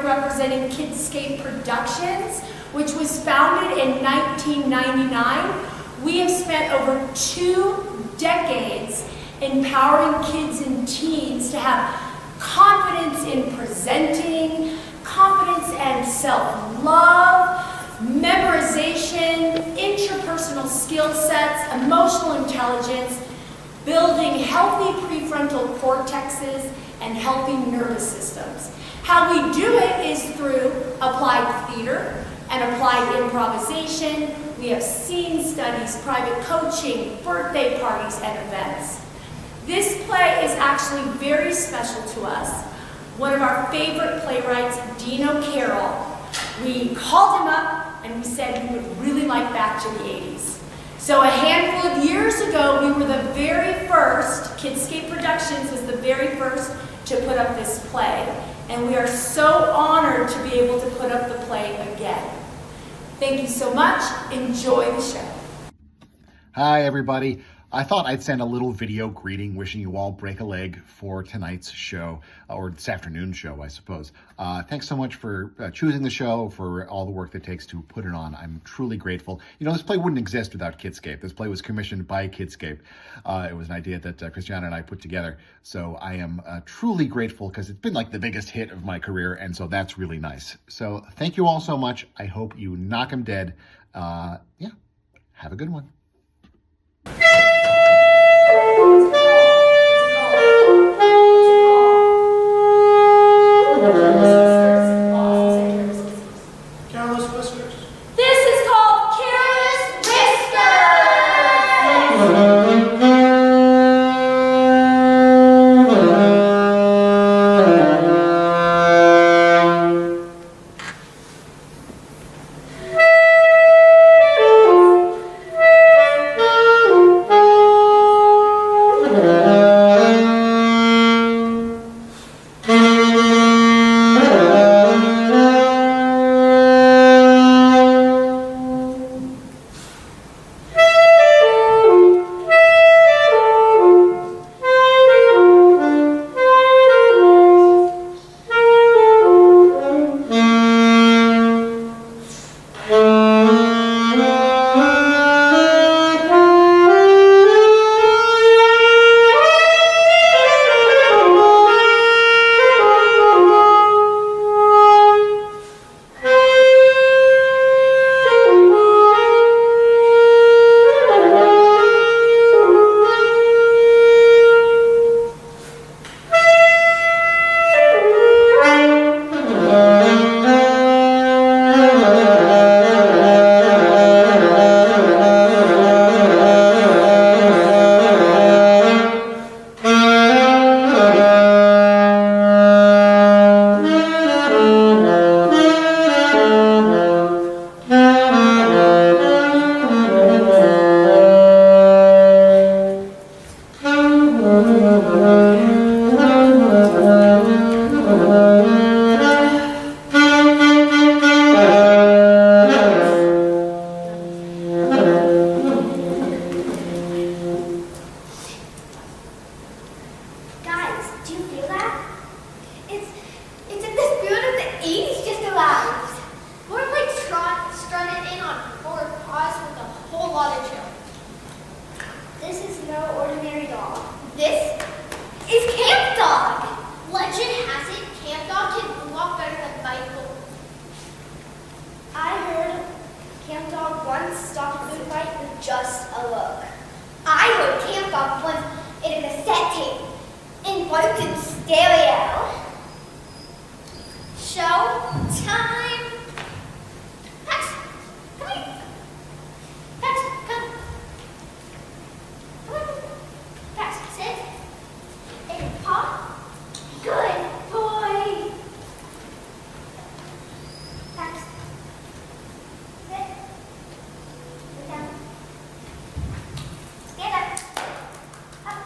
Representing KidScape Productions, which was founded in 1999. We have spent over 2 decades empowering kids and teens to have confidence in presenting, confidence and self-love, memorization, interpersonal skill sets, emotional intelligence, building healthy prefrontal cortexes, and healthy nervous systems. How we do it is through applied theater and applied improvisation. We have scene studies, private coaching, birthday parties, and events. This play is actually very special to us. One of our favorite playwrights, Dino Carroll, we called him up and we said we would really like back to the 80s. So a handful of years ago, we were the very first, KidScape Productions was the very first to put up this play. And we are so honored to be able to put up the play again. Thank you so much. Enjoy the show. Hi, everybody. I thought I'd send a little video greeting wishing you all break a leg for tonight's show, or this afternoon's show, I suppose. Thanks so much for choosing the show, for all the work it takes to put it on. I'm truly grateful. You know, this play wouldn't exist without KidScape. This play was commissioned by KidScape. It was an idea that Christiana and I put together. So I am truly grateful because it's been like the biggest hit of my career, and so that's really nice. So thank you all so much. I hope you knock 'em dead. Yeah, have a good one. Careless Whiskers. This is called Careless Showtime! Pax, come here. Pax, come. Come on. Pax, sit. And paw. Good boy. Pax, sit. Sit down. Stand up. Up.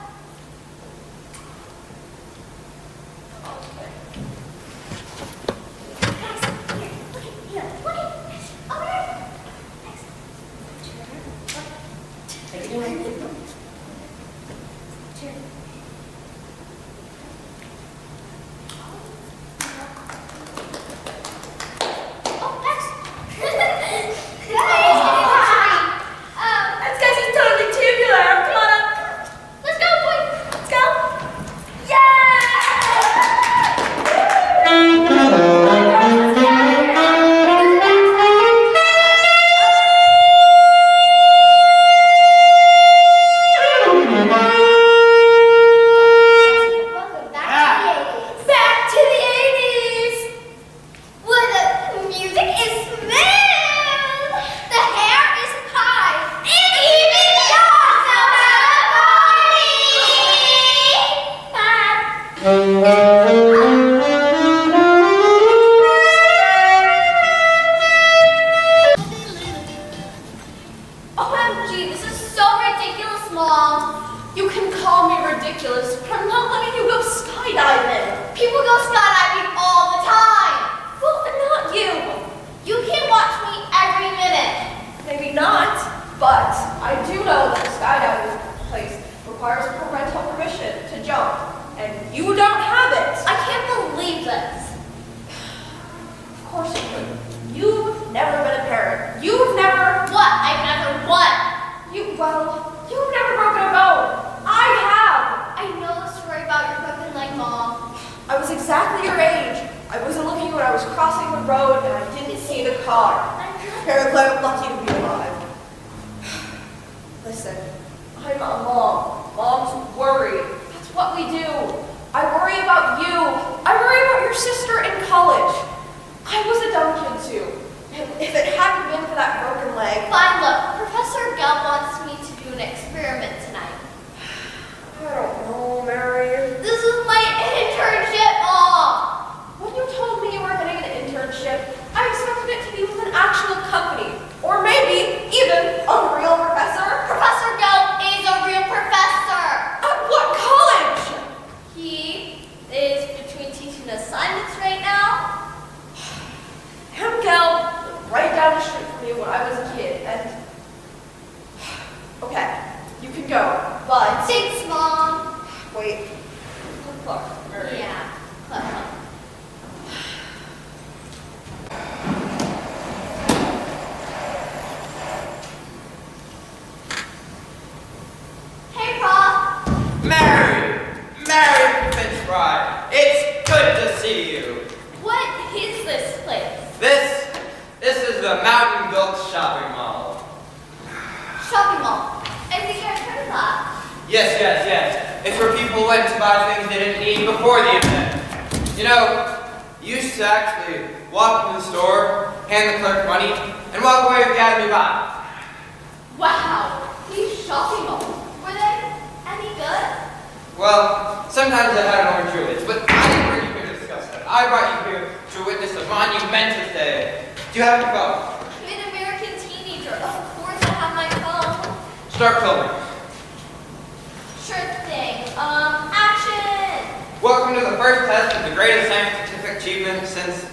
I do know that the skydiving place requires parental permission to jump, and you don't have it. I can't believe this. Of course you could. You've never been a parent. You've never... What? I've never what? You've never broken a bone. I have. I know the story about your broken leg, Mom. I was exactly your age. I wasn't looking when I was crossing the road, and I didn't see the car. Apparently, I'm lucky to be alive. Listen, I'm a mom. Moms worry. That's what we do. I worry about you. I worry about your sister in college. I was a dumb kid too. And if it hadn't been for that broken leg... Fine, look. Professor Gell wants me to do an experiment tonight. I don't know, Mary. This is my internship, Mom. When you told me you were getting an internship, I expected it to be with an actual company. Or maybe even a real professor. Professor Gell is a real professor. At what college? He is between teaching assignments right now. Hemgel lived right down the street from me when I was a kid, and... Okay, you can go, but... Thanks, Mom. Wait. Good luck, Mary. Yeah. Look. Hey, Prof. Mary Finch Fry, it's good to see you. What is this place? This is the Mountain Goat Shopping Mall. Shopping mall. I think I've heard of that. Yes. It's where people went to buy things they didn't need before the event. You know, you used to actually walk into the store, hand the clerk money, and walk away with the item you bought. Wow. These shopping malls. Were they any good? Well, sometimes I had an orange but I didn't bring you here to discuss that. I brought you here to witness a monumentous day. Do you have your phone? I'm an American teenager. Of course I have my phone. Start filming. Sure thing. Action! Welcome to the first test of the greatest scientific achievement since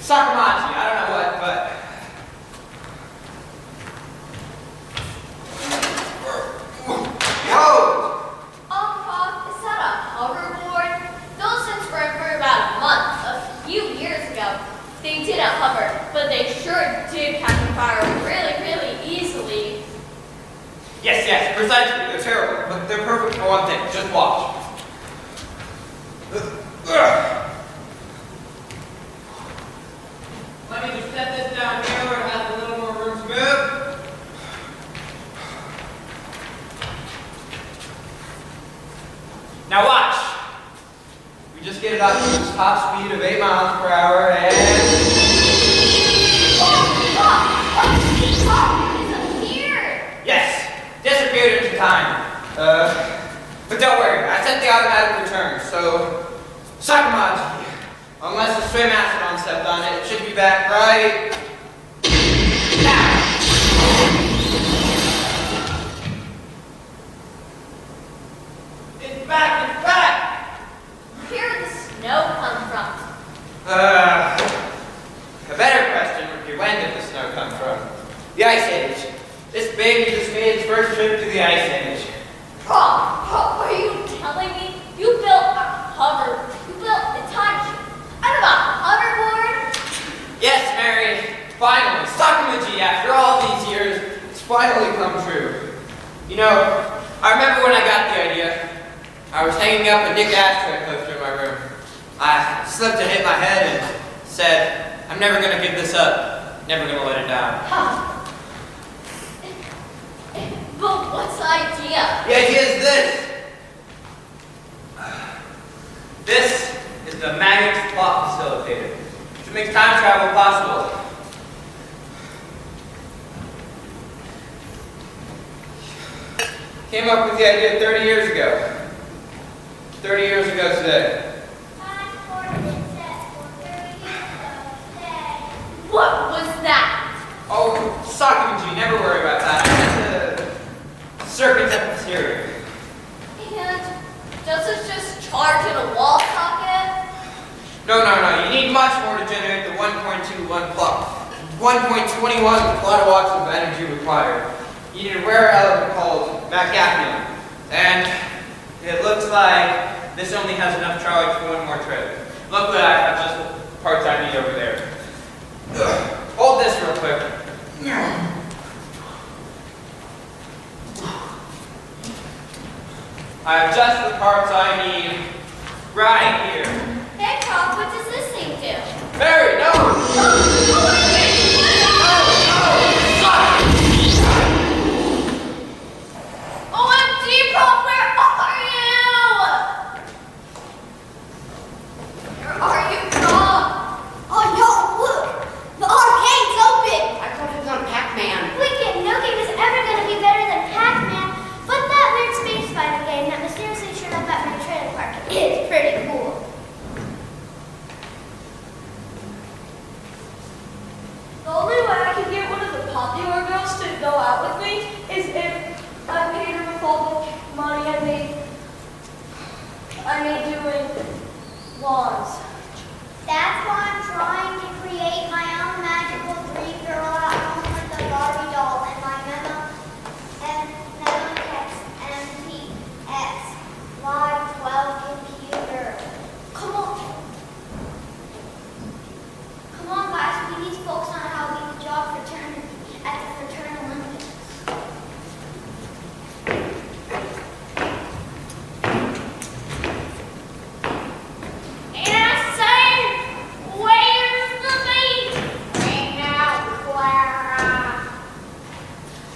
Sakamachi. I don't know what, but... Whoa! Prof, is that a hoverboard? Those things were for about a month. A few years ago, they didn't hover, but they sure did catch fire really easily. Yes, precisely. They're terrible, but they're perfect for one thing. Just watch. Let me just set this down here where it has a little more room to move. Now watch. We just get it up to its top speed of 8 miles per hour and... Disappeared! Yes! Disappeared into time. But don't worry, I set the automatic return, so... Sakamachi. Unless the swim acid stepped on it, it should be back right... now. It's back! Where did the snow come from? A better question would be when did the snow come from? The Ice Age. This baby just made its first trip to the Ice Age. Prof, are you telling me you built a time machine out of a hoverboard? Yes, Mary. Finally, Sakamaji, after all these years, it's finally come true. You know, I remember when I got the idea. I was hanging up a Nick Ashtray poster in my room. I slipped and hit my head and said, I'm never going to give this up. Never going to let it down. Huh. But what's the idea? The idea is this. This is the magnet plot facilitator, which makes time travel possible. Came up with the idea 30 years ago. 30 years ago today. What was that? Oh, Sakamaji, never worry about that. It's a circuit's at the stereo. And does this just charge in a wall socket? No. You need much more to generate the 1.21 kilowatt of energy required. you need a rare element called Macadamia. And it looks like this only has enough charge for one more trip. Luckily, I have just the parts I need over there. Hold this real quick. I have just the parts I need right here. Hey, Prof, what does this thing do? Mary, no! OMG, Prof, where are you? Where are you, Prof? Oh no, look! The arcade's open! I thought it was on Pac-Man. Wicked, no game is ever going to be better than Pac-Man, but that weird space fighter game that mysteriously showed up at my trailer park is pretty cool. The only way I can get one of the popular girls to go out with me is if I paid her with all the money I made doing lawns. That's why I'm trying to create my own magical dream girl at home with the Barbie doll and my memo text MPX Live 12 computer. Come on guys, we need to focus on how we can job fraternity at the Fraternal Olympics. Where's the beat? Bring out Flair.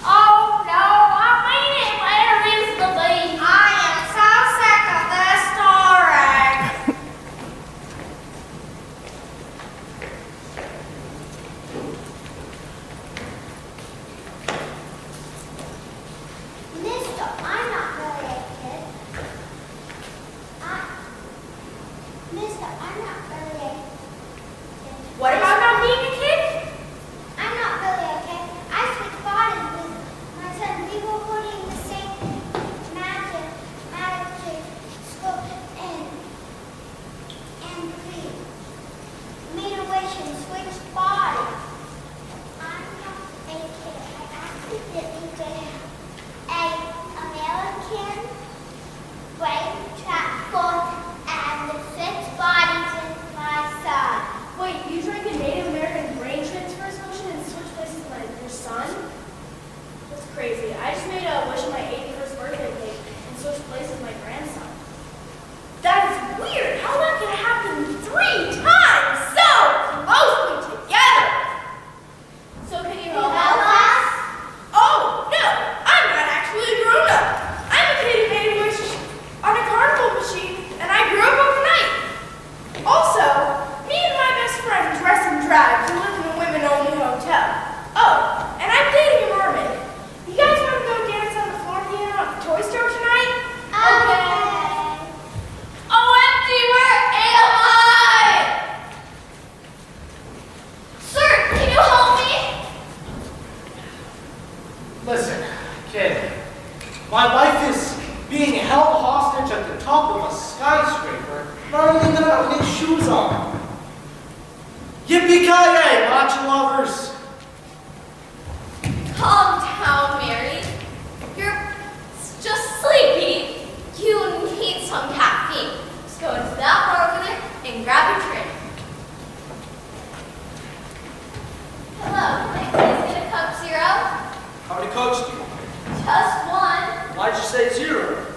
Oh no, I mean it. Where is the beat? I am so sick of this story. Mister, I'm not really a kid. Mister, I'm not really a kid. What about not being a kid? I'm not really a kid. I switched bodies with my son. We were putting the same magic school and we made a wish and switched bodies. I'm not a kid. I accidentally did a American brain transport and switched bodies with my son. Wait, you drank a Native American brain transfer solution and switched places with your son? That's crazy. I just made a wish on my 81st birthday cake and switched places with my grandson. That is weird. How that can happen 3 times so closely together? So can you help us? Oh, no. I'm not actually a grown-up. I'm a kid who made a wish on a carnival machine and I grew up overnight. Also, me and my best friend dress in drag to live in a women-only hotel. Oh, and I'm dating a mermaid. You guys want to go dance on the floor piano at the toy store tonight? Okay. OMG, where am I? Sir, can you help me? Listen, kid. My wife is being held hostage at the top of a skyscraper, not only without any shoes on. Yippee-ki-yay, matcha lovers! Calm down, Mary. You're just sleepy. You need some caffeine. Just go into that bar over there and grab your drink. Hello, can I please get a cup zero? How many cokes do you want? Just one. Why'd you say 0?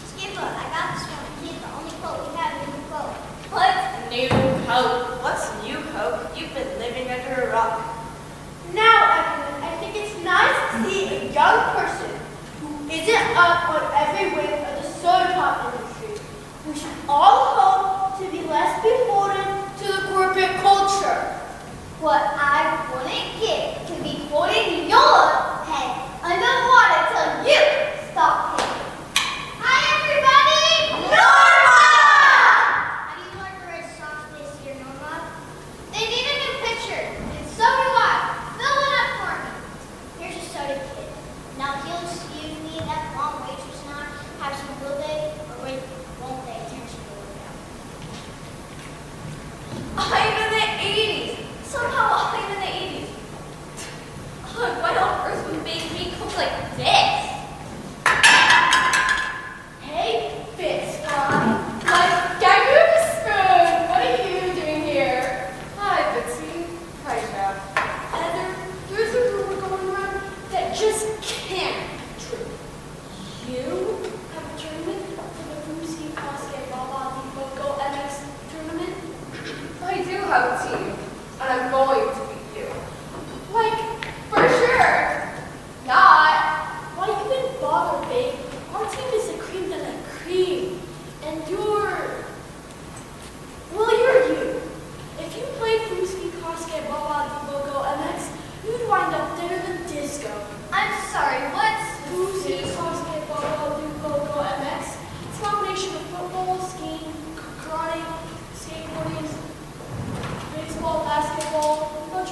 Skipper, I got this one. He's the only quote we have in the quote. What's new Coke? What's new, Coke? You've been living under a rock. Now, everyone, I think it's nice to see a young person who isn't up on every whim of the soda pop industry. We should all hope to be less beholden to the corporate culture. What I wouldn't give to be holding your head underwater till you stop it. Hi, everybody! Norma! How do you like the Red Sox this year, Norma? They need a new pitcher, and so do I. Fill it up for me. Here's your soda, kid. Now, if you'll excuse me, that long waitress and I have some will they or won't they attention to work out. I'm in the 80s. Somehow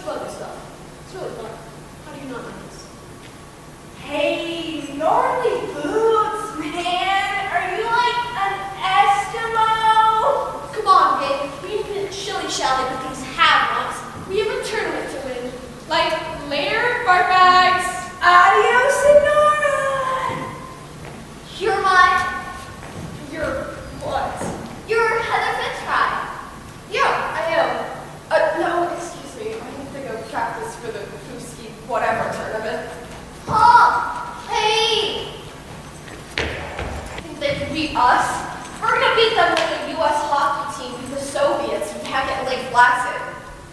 fuzzy stuff. It's really fun. How do you not know this? Hey, gnarly boots, man. Are you like an Eskimo? Come on, babe. We need to shilly-shally with these have-nots. We have a tournament to win. Like later, bar bags. Adios, Sonora. You're my, You're what? you're Heather Fitzroy. Yeah, I am. No, excuse me. I need to go practice for the Kuski whatever tournament. Oh, hey. Think they can beat us? We're gonna beat them like the U.S. hockey team beat the Soviets who can't get Lake Placid.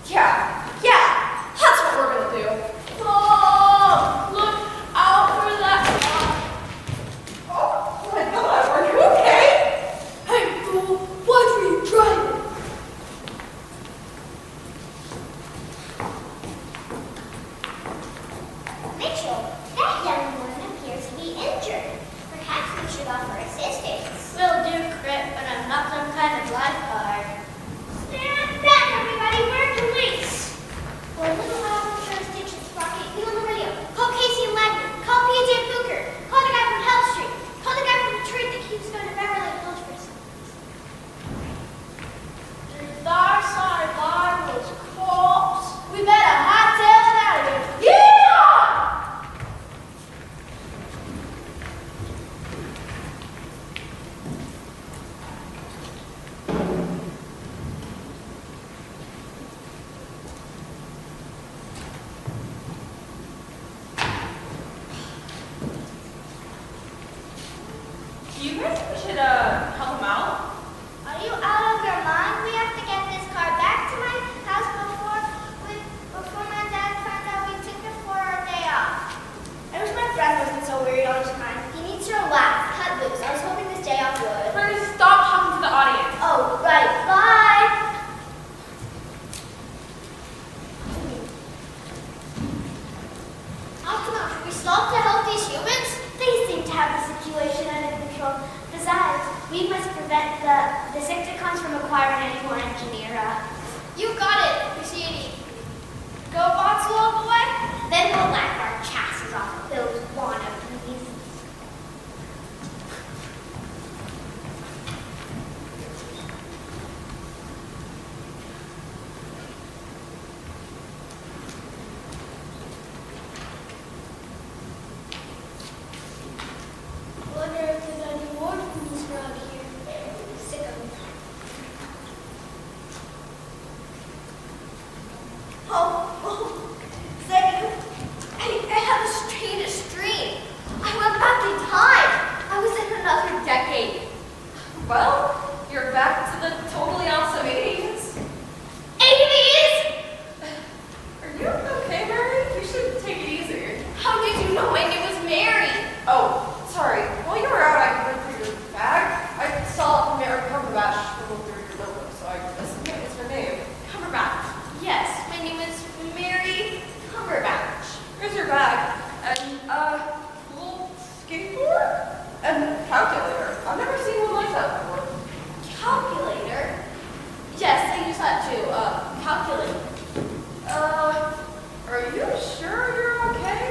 Yeah, that's what we're gonna do. Oh, look out for that. Oh my God, are you okay? Hey, fool, what were you driving? Mitchell, that young woman appears to be injured. Perhaps we should offer assistance. Will do, Crit, but I'm not some kind of lifeguard. Stand back, everybody. We're police. For a little while, I'm sure Stitch's rocket. You on the radio. Call Casey and Wagner. Call PJ Booker. Call the guy from Health Street. Call the guy from the tree that keeps going to Beverly Hills for some. Thy side line was corpse. We better hightail it out of here. Yeah! Do you guys think we should help them out? Are you out of your mind? We have to get this car back to my house before my dad finds out we took it for our day off. I wish my friend wasn't so worried all the time. He needs to relax, cut loose. I was hoping this day off would. Please stop talking to the audience. Oh, right. Bye. Optima, should we stop to help these humans? They seem to have the situation under control. Besides, we must prevent the Decepticons from acquiring any more engineer. You got it, Luciani. Go bots all the way? Then we'll laugh our chassis off those wannabes. Wonder if there's any more fools around here. Sick of them. Oh, second. I had the strangest dream. I went back in time. I was in another decade. Well, you're back to the totally awesome 80s. 80s? Are you okay, Mary? You should take it easy. How did you know my name was Mary? Oh, sorry. While you were out, I went through your bag. I saw Mary Cumberbatch scribbled through your notebook, so I assumed it was her name. Cumberbatch. Yes, my name is Mary Cumberbatch. Here's your bag. And, little skateboard? And calculator. I've never seen one like that before. Calculator? Yes, I use that too. Calculator. Are you sure you're okay?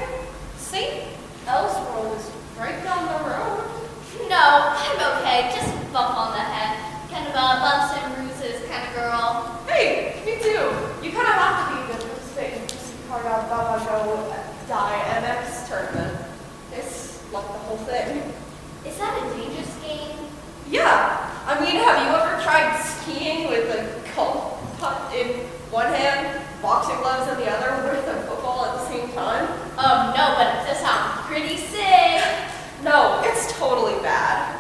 St. Elsworld is right down the road. No, I'm okay. Just bump on the head. Kind of a bumps and bruises kind of girl. Hey, me too. You kind of have to be to participate in this part of Baba Go Die MX tournament. It's like the whole thing. Is that a dangerous game? Yeah. I mean, have you ever tried skiing with a golf putt in one hand, boxing gloves in the other, with a football at the same time? No, but it does sound pretty sick. No, it's totally bad.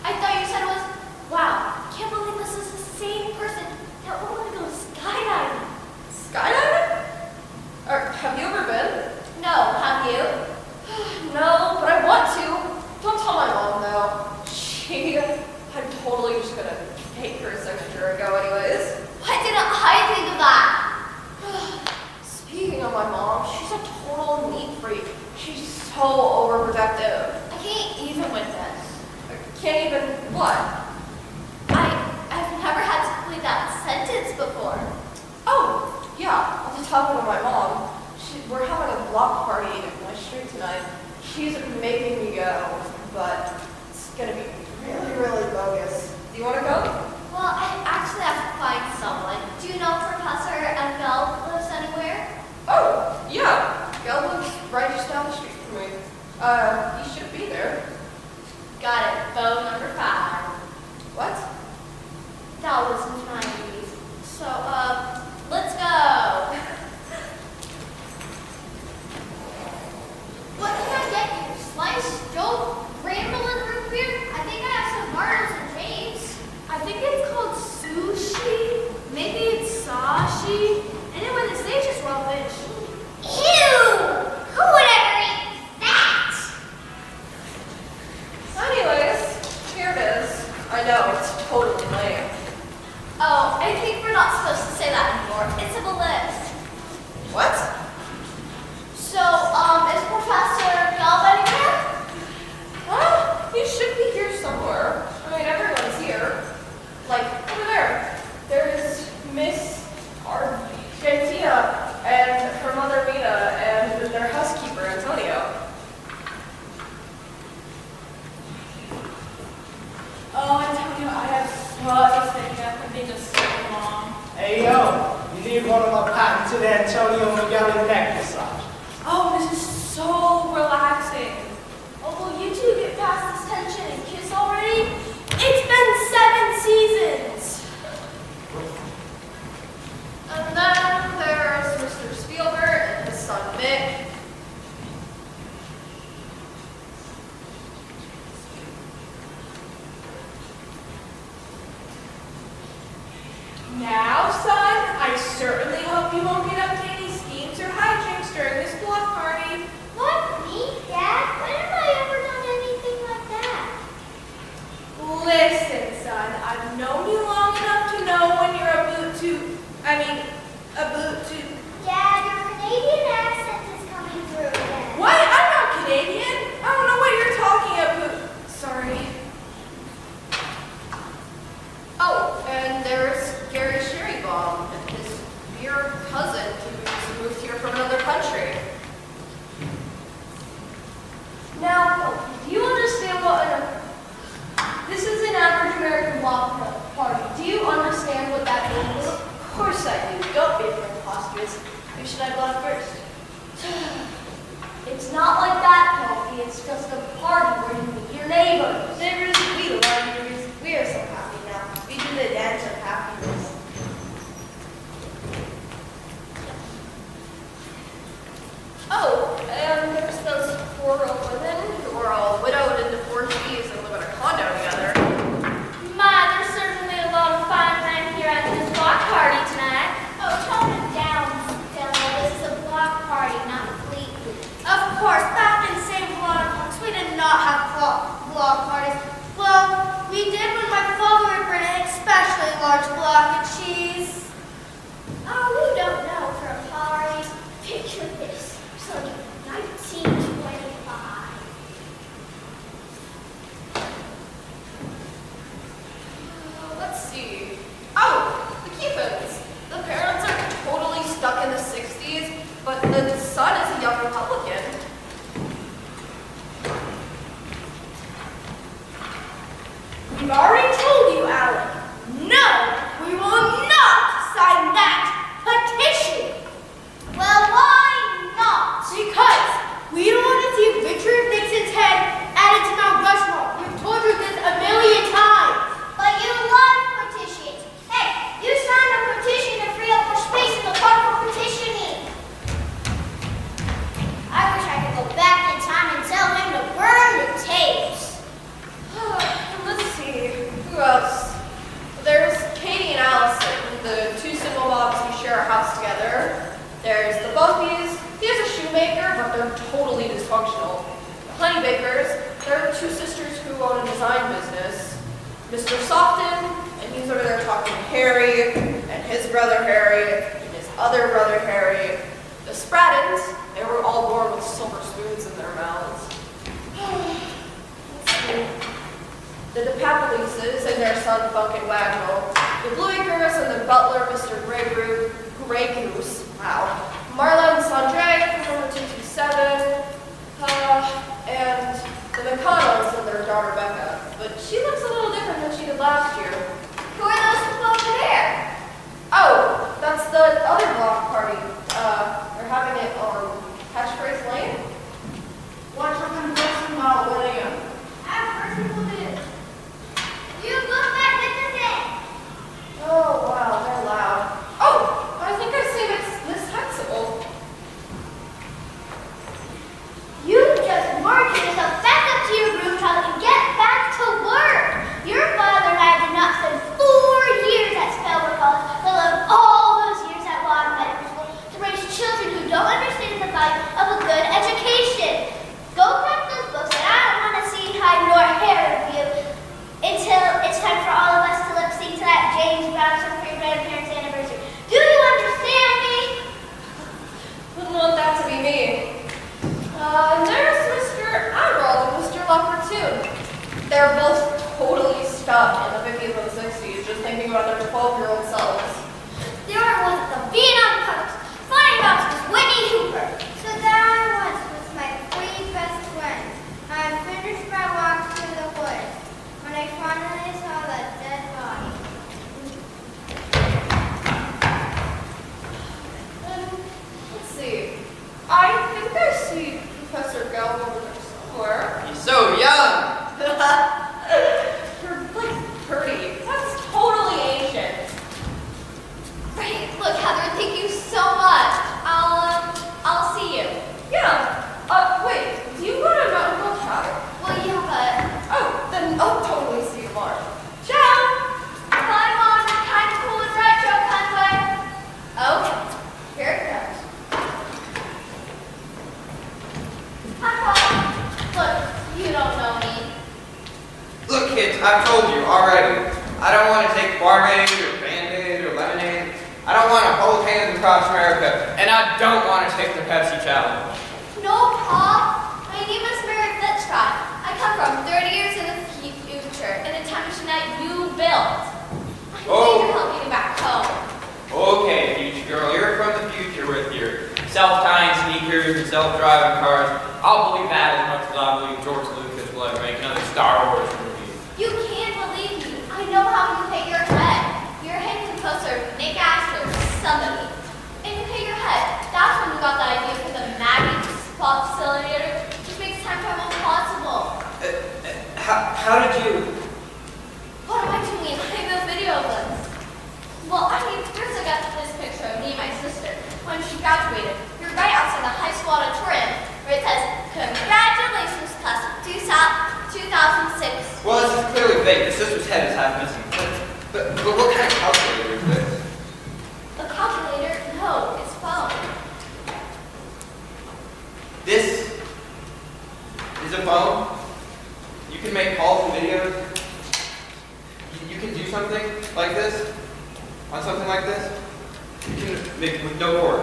I thought you said it was, wow, can't believe this is the same person that wanted to go skydiving. Skydiving? Or have you ever been? No, have you? No, but I want to. Don't tell my mom though. I'm totally just gonna take her a second year ago anyways. Why didn't I think of that? Speaking of my mom, she's a total neat freak. She's so overprotective. I can't even with this. I can't even, what? I've never had to complete that sentence before. Oh, yeah, I'll just talking to my mom. We're having a block party in my street tonight. She's making me go, but it's gonna be really, really bogus. Do you want to go? Well, I actually have to find someone. Do you know Professor Bell lives anywhere? Oh, yeah. Gal lives right just down the street from me. You should be there. Got it. Bow number 5. What? That was 90s. So, let's go. What can I get you? Slice, Joe, Bramble, and root beer? I think I have some Martins and James. I think it's called sushi. Maybe it's sashi. Anyway, the stage is raw fish. Ew! Who would ever eat that? Anyways, here it is. I know, it's totally lame. Oh, I think we're not supposed to say that anymore. It's a list. What? So, is Professor Gelb anywhere? Well, he should be here somewhere. I mean, everyone's here. Like, over there. There's Miss Argentina and her mother Mina and their housekeeper Antonio. Oh, Antonio, I have such a sick after being just so long. Hey, yo, you need one of my patented Antonio Magellan neck massage. Oh, this is so relaxing. Oh, will you two get past this tension and kiss already? It's been 7 seasons. And then there's Mr. Spielberg and his son Mick. Now, son, I certainly hope you won't get up to any schemes or hijinks during this block party. What? Me? Dad? When have I ever done anything like that? Listen, son, I've known you long enough to know when you're a boot to, Dad, your Canadian accent is coming through again. What? I'm not Canadian. I don't know what you're talking about. Sorry. Oh, and there's Gary Sherrybaum and his weird cousin who's moved here from another country. Now, do you understand this is an average American block party. Do you understand what that means? Of course I do. Don't be preposterous. Who should I block first? It's not like that, Kofi. It's just a party where you meet your neighbors. Neighbors, we love you. We are so happy now. We do the dance of happiness. Oh, and there's those 4 old women who are all widowed and divorcees and live in a condo together. My, there's certainly a lot of fine men here at this block party tonight. Oh, tone it down, Stella. This is a block party, not a fleet. Of course, back in the same block, we did not have block parties. Well, we did when my father would bring an especially large block of cheese. Oh, we don't know for parties. Picture this. So 1925. Let's see. Oh, the Keepins. The parents are totally stuck in the 60s, but the son is a young Republican. We've already told you, Alan. No, we will not sign that petition. Well, why not? Because we don't want to see Richard Nixon's head added to Mount Rushmore. We've told you this a million times. But you love petitions. Hey, you signed a petition to free up more space in the park for petitioning. I wish I could go back in time and tell him to burn the tapes. Let's see. Who else? There's Katie and Allison, the 2 single moms who share a house together. There's the Bumpies. He is a shoemaker, but they're totally dysfunctional. The Honeybakers. They're 2 sisters who own a design business. Mr. Softon, and he's over there talking to Harry, and his brother Harry, and his other brother Harry. The Sprattons, they were all born with silver spoons in their mouths. Let's see. The DePapalises and their son Funk and Wagnall. The Blueacres and the butler, Mr. Grey Goose. Wow. she looks a little different than she did last year. Who are those people over there? Oh, that's the other block party. They're having it on Catchphrase Lane. Watch what I'm guessing about William. I've heard people do. You look magnificent. Oh, wow, they're loud. Oh, I think I see Miss Hexable. You just march yourself back up to your rooftop and get back to work. Your father and I did not spend 4 years at Spellman College, let alone all those years at Water Medical School, to raise children who don't understand the value of a good education. Go grab those books, and I don't want to see hide nor hair of you until it's time for all of us to lip sync to that James Brown for your grandparents' anniversary. Do you understand me? Wouldn't want that to be me. And there's Mr. Admiral and Mr. Leopard They're both totally stuck in the 50s and 60s, just thinking about their 12-year-old selves. There was the Vietnam Post. Flying Box was Whitney Hooper. So there I was with my 3 best friends. I finished my walk through the woods when I finally saw that dead body. Let's see. I think I see Professor Gelb over there somewhere. He's so young. You're like 30. That's totally ancient. Right. Look, Heather, thank you so much. I'll see you. Yeah. Wait, do you go to Mountain Hill Cabin? Well, yeah, Oh, then I'll totally see you tomorrow. Ciao! but climb on the kind of cool and retro Conway. Okay, here it goes. Papa, look, you don't know me. Look, kids, I've told you already. I don't want to take Barmaid or Band-Aid or Lemonade. I don't want to hold hands across America. And I don't want to take the Pepsi Challenge. No, Pa. My name is Mary Fitzroy. I come from 30 years in the future, in a time machine that you built. I Oh. need your help getting back home. Okay, future girl, you're from the future with your self-tying sneakers and self-driving cars. I'll believe that as much as I believe George Lucas will ever make another Star Wars movie. You can't believe me. I know how you hit your head. Your head composer, Nick Astor, somebody. And you hit your head. That's when you got the idea for the Maggie Spot Facilitator, which makes time travel possible. How did you... What am I doing? I have a video of this. Well, I mean, first I got this picture of me and my sister when she graduated. We were right outside the high school auditorium where it says, "Congratulations, class of 2006. Well, this is clearly fake. The sister's head is half missing. But what kind of calculator is this? A calculator? No, it's phone. This is a phone. You can make calls and videos. You can do something like this on something like this. You can make with no cord.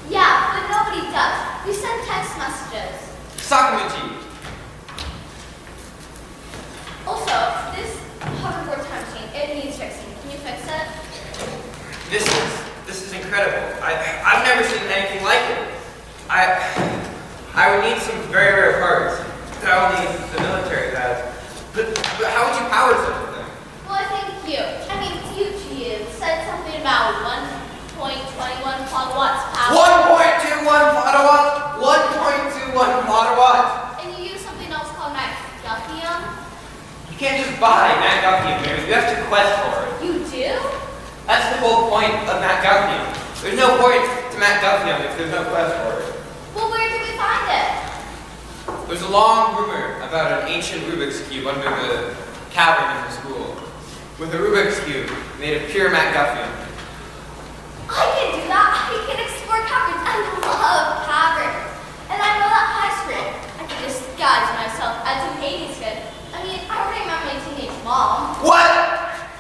Yeah, but nobody does. We send text messages. Sakamaji. Also, this hoverboard time machine, it needs fixing. Can you fix it? This is incredible. I've never seen anything like it. I would need some very rare parts that only the military has. But how would you power such a thing? Well, I think YouTube said something about 1.21 kilowatts power. 1.21 watt-a-watt? 1.21 watt-a-watt? And you use something else called magnesium. You can't just buy MacGuffian, Mary. You have to quest for it. You do? That's the whole point of MacGuffian. There's no point to MacGuffian if there's no quest for it. Well, where do we find it? There's a long rumor about an ancient Rubik's Cube under the cavern in the school. With a Rubik's Cube made of pure MacGuffian. I can do that. I can explore caverns. I love caverns. And I know that high school. I can disguise myself as a Hades kid. I mean, I already met my teenage mom. What?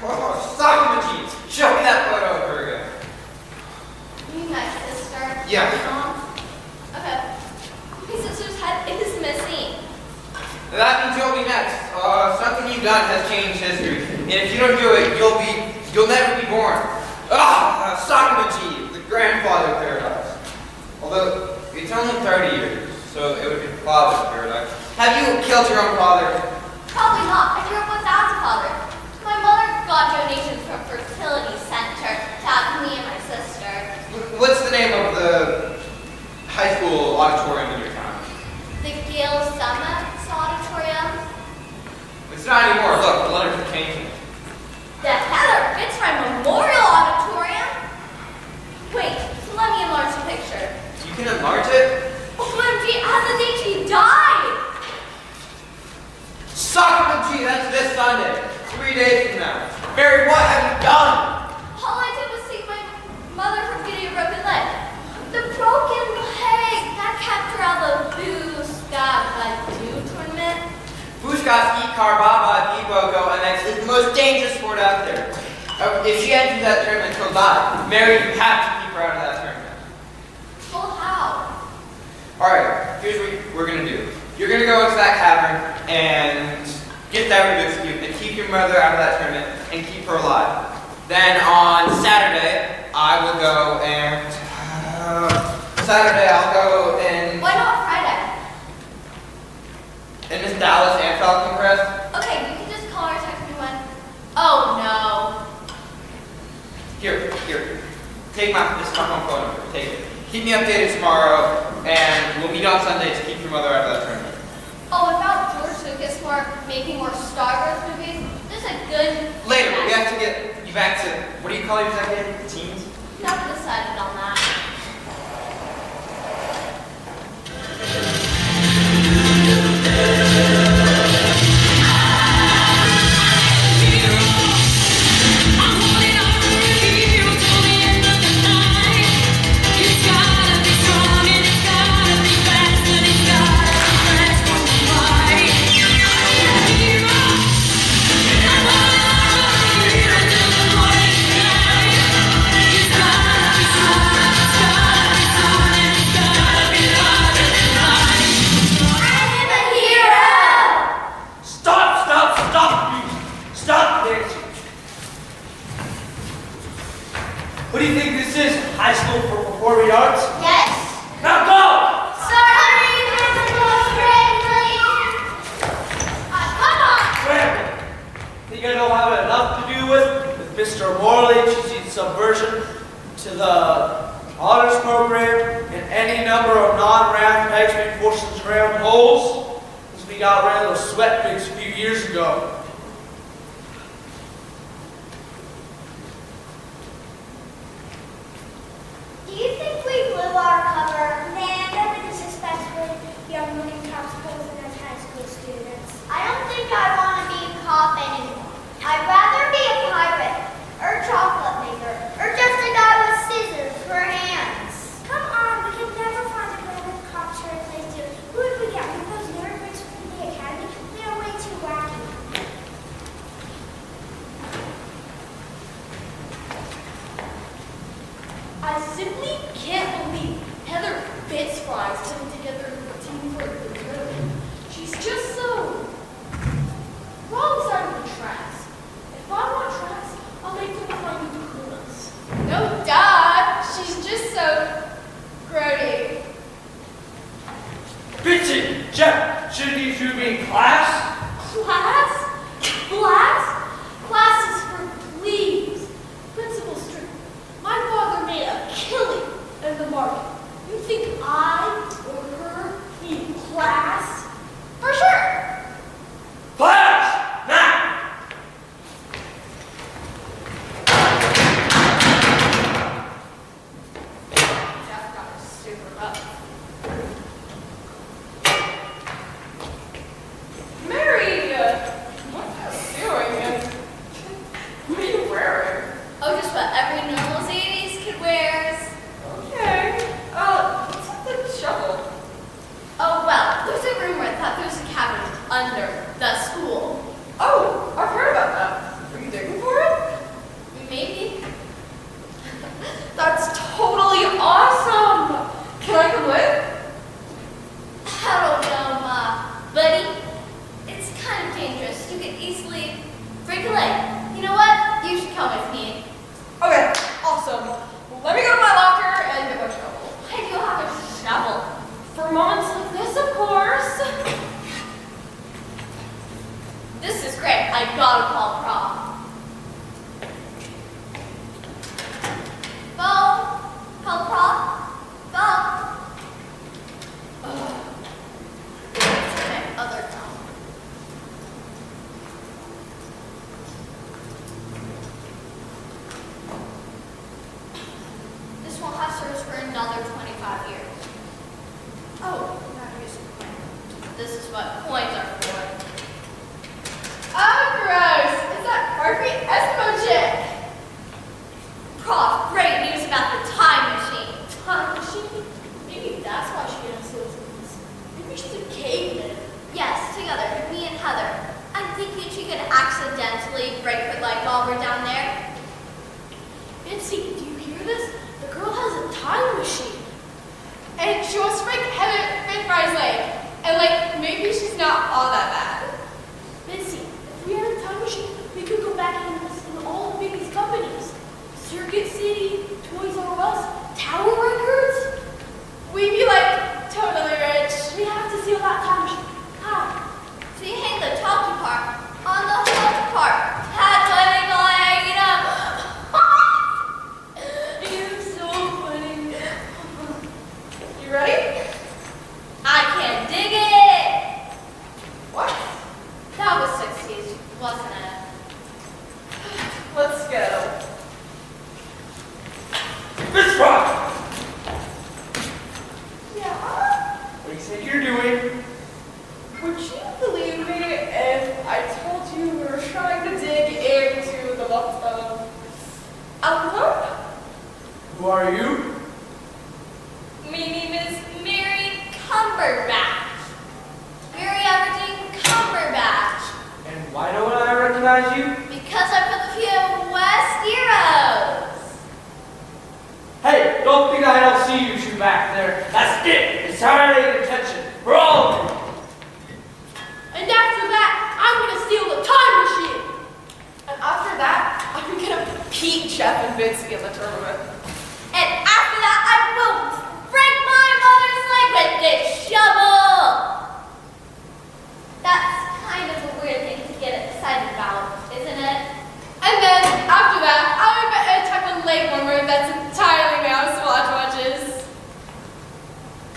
Oh, Sakamaji! Show me that photo of her again. You mean my sister? Yeah. My mom? Okay. My sister's head is missing. That means you'll be next. Something you've done has changed history. And if you don't do it, you'll never be born. Sakamaji, the grandfather paradox. Although, it's only 30 years, so it would be father's paradox. Have you killed your own father? Probably not. I grew up without a godfather. My mother got donations from fertility center to have me and my sister. What's the name of the high school auditorium in your town? The Gale Summits Auditorium. It's not anymore. Look, the letters are changing. The Heather Fitzroy Memorial Auditorium? Wait, let me enlarge the picture. You can enlarge it? OMG, as the day she died! Sacramento, that's this Sunday. 3 days from now. Mary, what have you done? All I did was save my mother from getting a broken leg. The broken leg that kept her out of the Booska-Badoo tournament. Bushka, Ski, Car, Baba, Debo, Go, MX is the most dangerous sport out there. If she enters that tournament, she'll die. Mary, you have to keep her out of that tournament. Well, how? Alright, here's what we're gonna do. You're gonna go into that cavern and get that Rubik's Cube and keep your mother out of that tournament and keep her alive. Then on Saturday, I will go and... Saturday, I'll go and... Why not Friday? In Miss Dallas and Falcon Crest. Okay, you can just call her, text me when. Oh no. Here. Take this is my home phone number. Take it. Keep me updated tomorrow, and we'll meet on Sunday to keep your mother out of that tournament. Oh, about George Lucas making more Star Wars movies? This is a good... Later, we have to get you back to, what do you call yourself again? Teens? Not decided on that. Stop this! What do you think this is? High school for performing arts? Yes. Now go! Sorry, come on. Where? Think I don't have enough to do with Mr. Morley choosing subversion to the honors program and any number of non-round pegs being forced into round holes since we got rid of those sweat pigs a few years ago. Do you think we blew our cover? Nah, nobody suspects we're young looking cops posing as high school students. I don't think I want to be a cop anymore. I'd rather be a pirate, or a chocolate maker, or just a guy with scissors for hands. Come on, we can never find a girl with cop shirts like you. Who would we get? One of those nerd girls from the academy? They are way too wacky. I simply can't believe Heather Fitzroy putting together a team for the tournament. She's just so wrong side of the tracks. If I want tracks, I'll make them with my new coolness. No, duh. She's just so grody. Bitchy! Jeff, shouldn't you two be in class? Class? Class is for plebes. Principal strict. My father made a killing in the market. You think I or her need class? For sure. Class! Now! Jeff got her super up. Mary, what are you doing? What are you wearing? Oh, just what every normal Zadie's kid wears. Okay. What's with the shovel? Oh, well, there's a rumor that there's a cabin under the school. Oh, I've heard about that. Are you digging for it? Maybe. That's totally awesome. Can I come with? I gotta call Prof. Phone? Call Prof? Phone? Ugh. It's my other phone. This won't have service for another 25 years. Oh, not using coins. This is what coins are for. Oh, gross! Is that Barbie Eskimo chick? Prof, great news about the time machine. Time machine? Maybe that's why she has those things. Maybe she's a caveman. Yes, together, me and Heather. I'm thinking she could accidentally break her leg while we're down there. Bitsy, do you hear this? The girl has a time machine. And she wants to break Heather Finfry's leg. And like, maybe she's not all that bad. Bitsy, if we had a time machine, we could go back and invest in all of Biggie's companies. Circuit City, Toys R Us, Tower Records. We'd be like totally rich. We have to steal that time machine. How? So you hang the talkie part on the whole part. That's why they go hanging up. You're so funny. You ready? I can dig it. What? That was 60s, wasn't it? Let's go. Miss Rock! Yeah. What do you think you're doing? Would you believe me if I told you we were trying to dig into the vault of envelope? Who are you? My name is Mary Cumberbatch. Mary Everything Cumberbatch. And why don't I recognize you? Because I'm from the few West Heroes. Hey, don't think I don't see you two back there. That's it. It's entirely attention. For all of you. And after that, I'm gonna steal the time machine. And after that, I'm gonna beat Jeff and Bitsy in the tournament. And after that, I will break my mother's leg with this shovel. That's kind of a weird thing to get excited about, isn't it? And then after that, I'm gonna attack a leg warmer that's entirely made out of watches.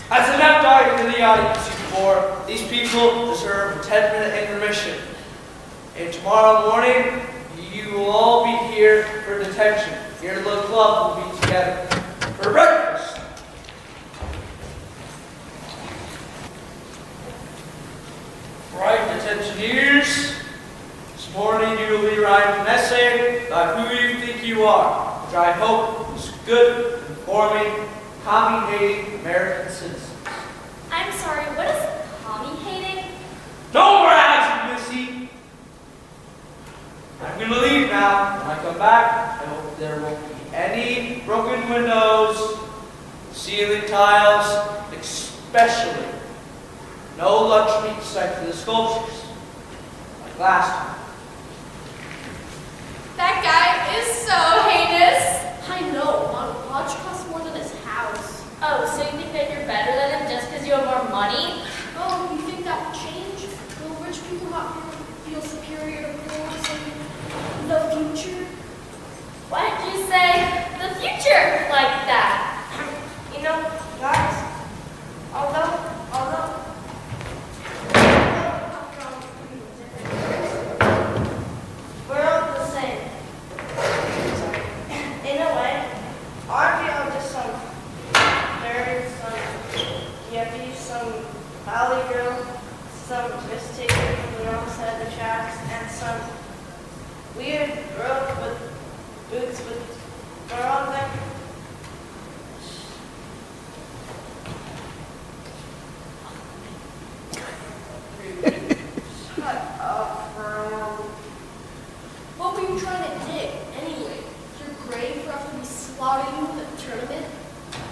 That's enough talking to the audience, you four. These people deserve a 10-minute intermission. And tomorrow morning, you will all be here for detention. Here at the little club, we'll be together for breakfast. Right, detentioneers. This morning you will be writing an essay about who you think you are, which I hope is good, informing, commie-hating American citizens. I'm sorry, what is commie hating? No more action, Missy! I'm gonna leave now. When I come back, I hope there won't be any broken windows, ceiling tiles, especially no lunch meat stuck to the sculptures, like last time. That guy is so heinous. I know, my watch costs more than his house. Oh, so you think that you're better than him just because you have more money? Oh, you think that will change? Will rich people not feel superior to poor in the future? Why did you say the future like that? You know, guys, although we're all the same. Sorry. In a way, aren't we all just some nerds, some yuppies, some valley girl, some risk taker from the wrong side of the tracks, and some weird girl with boots with fur on them? Shut up, bro. What were you trying to dig, anyway? Your grave for after we slaughtered you in the tournament?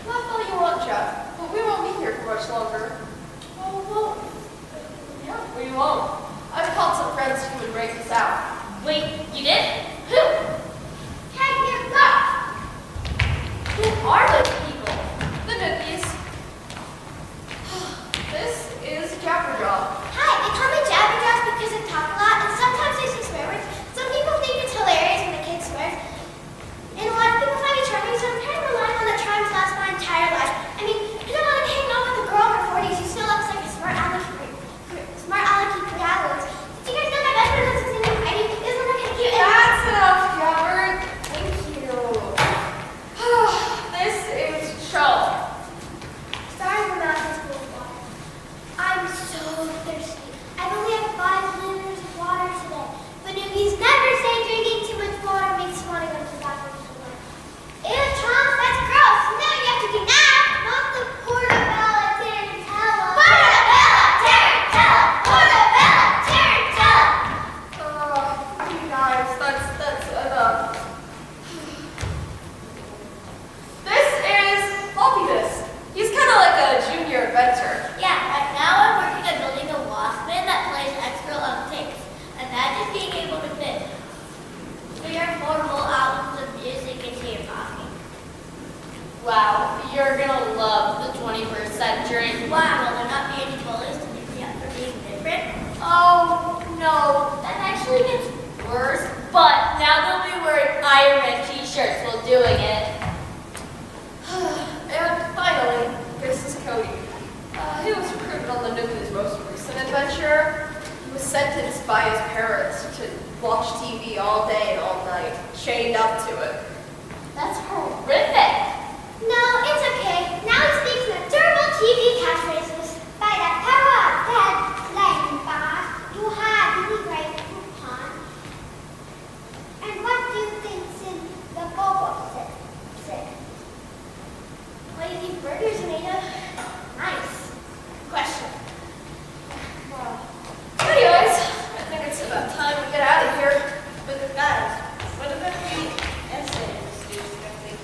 Not that you want, Jeff, but we won't be here for much longer. Oh, well, Yeah, we won't. I've called some friends who would break this out. Wait, you did? Who? Hey, you're back. Who are those people? The nookies. This is Jabberjaw. Hi, they call me Jabberjaws because I talk a lot and sometimes I say swear now they'll be wearing Iron Man t-shirts while doing it. And finally, this is Cody. He was recruited on the nuke in his most recent adventure. He was sentenced by his parents to watch TV all day and all night, chained up to it. That's horrific. No, it's okay. Now he speaks in adorable TV catchphrases. By the power of that lightning box, you have the right coupon. And what do you think's in the bobo set? What do you think burgers are made of? Nice. Question. Well, anyways, I think it's about time we get out of here. But guys, what about the essays you think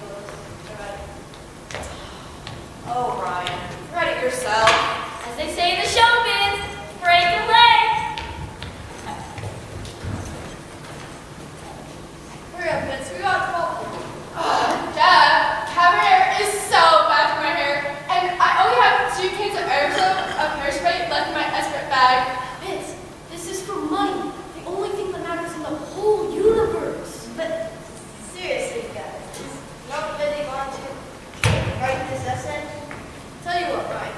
Oh, Ryan, write it yourself. As they say in the showbiz, break a leg. Hurry up, kids. We got 12 people. Dad, Cabernet is so bad for my hair. And I only have 2 cans of hairspray left in my Esprit bag. Vince, this is for money. The only thing that matters in the whole universe. But seriously, guys, is nobody want to write this essay? Tell you what, Ryan.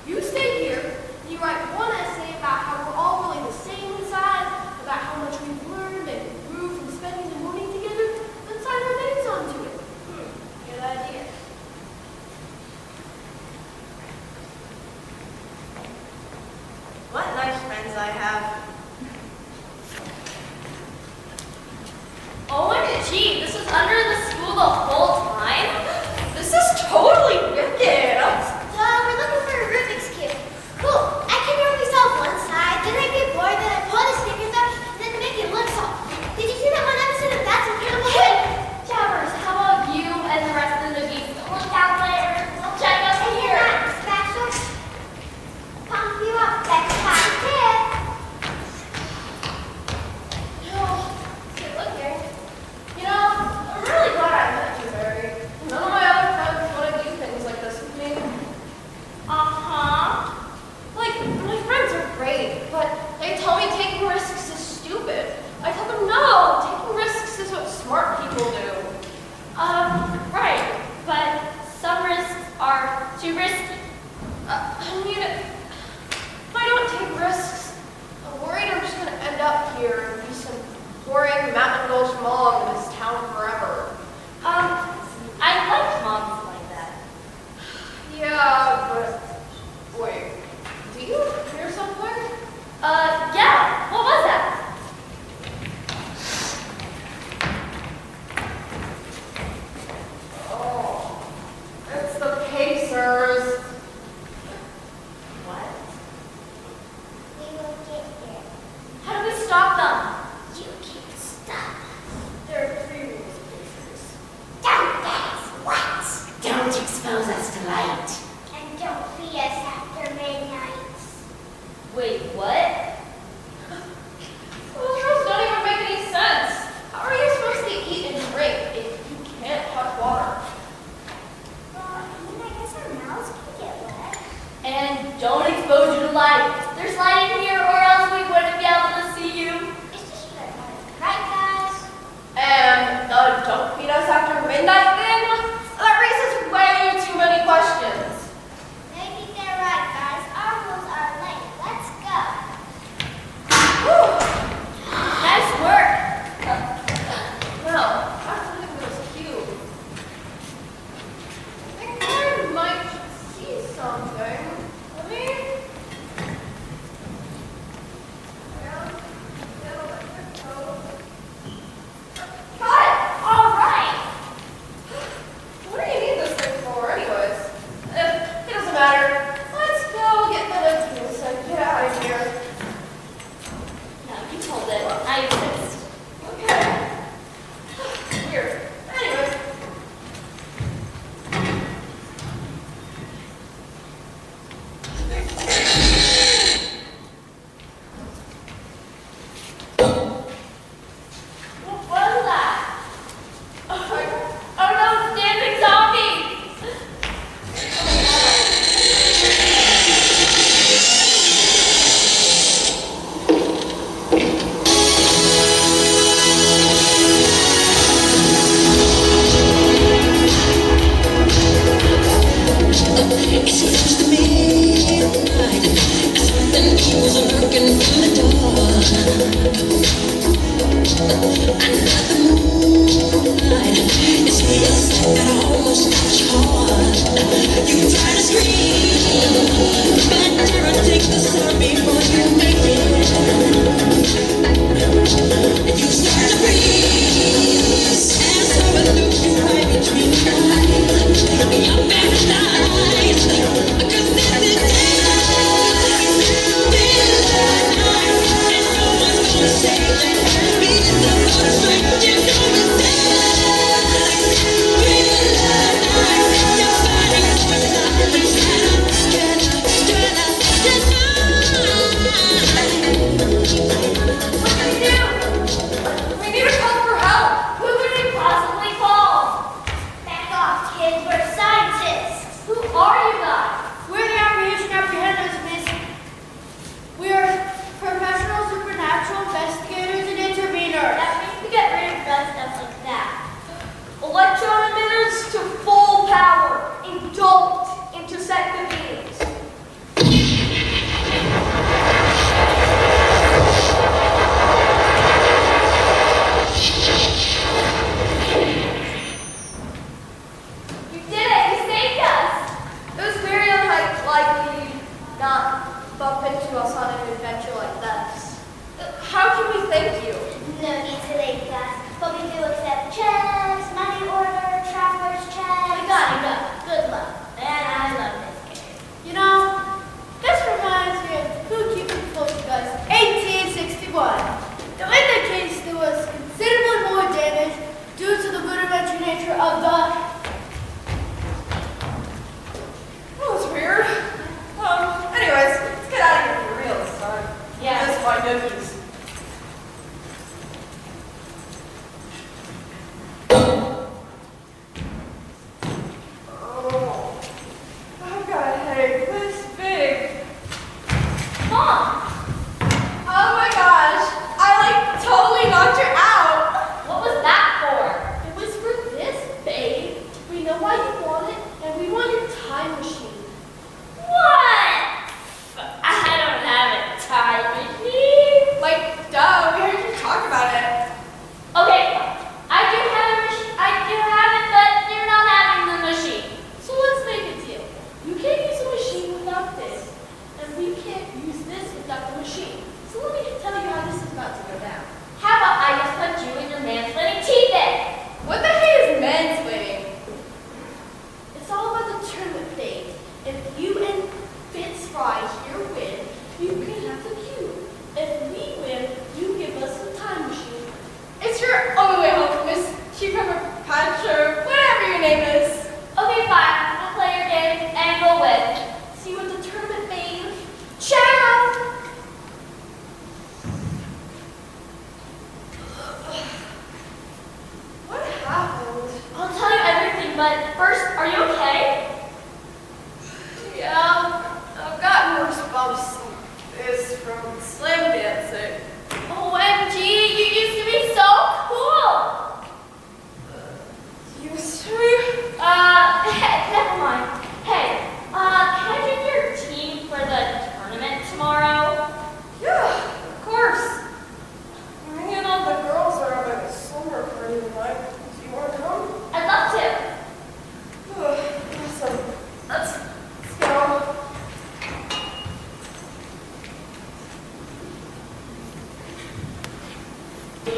You stay here, and you write one essay about how we're all really the same inside, about how much we've learned and grew from spending the morning together, then sign our names onto it. Good idea. What nice friends I have. OMG, this was under the school the whole time? This is totally wicked. So we're looking for a Rubik's Cube. Cool. I can rub myself one side, then I get bored, then I pull the stickers up, and then make it look soft. Did you see that one episode of That's Incredible? Hey, Jabbers, how about you and the rest of the geeks look out there? Check us And you're here. not special. Pump you up, that's positive. Good looking. You know, I'm really glad I met you, Barry. None of my other friends want to do things like this with me. Uh-huh. Like, my friends are great, but they tell me taking risks is stupid. I tell them, no, taking risks is what smart people do. Right. But some risks are too risky. I mean, if I don't take risks, I'm worried I'm just going to end up here and be some boring Mountain Gulch mom in this town forever. I like moms like that. Yeah, but wait, do you hear something? Yeah. What was that? Oh, it's the Pacers. What? We will get there. How do we stop them? You can't stop. There are 3 rules of Pacers. Don't dance. What? Don't expose us to light. And don't beat us after midnight. Wait, what? Those rules don't even make any sense. How are you supposed to eat and drink if you can't touch water? Well, I guess our mouths can get wet. And don't expose you to light. There's light in here, or else we wouldn't be able to see you. It's just good. Right, guys? And the don't beat us after midnight thing? That raises way too many questions. Maybe they're right, guys. Our rules are lame. Let's go. Nice work. Well, after this cube, I think I might see something. Let me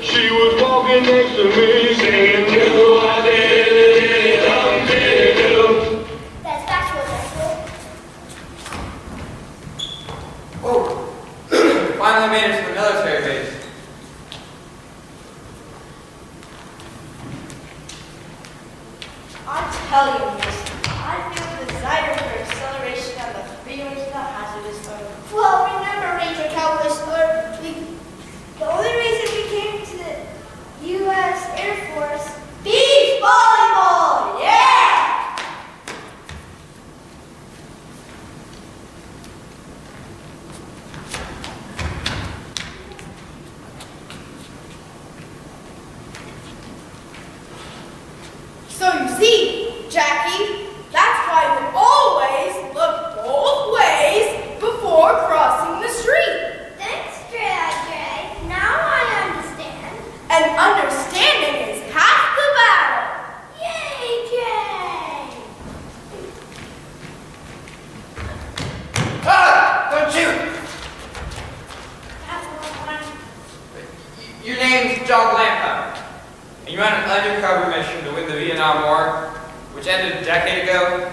She was walking next to me, singing, "Do I did it, I did it." That's factual, Whoa. Finally made it to the military base. I tell you, miss, I feel the desire for acceleration and the feeling of the hazardous zone. Well, remember, Ranger Cowboys, the only reason we came to the U.S. Air Force, beach volleyball, yeah! you on an undercover mission to win the Vietnam War, which ended a decade ago?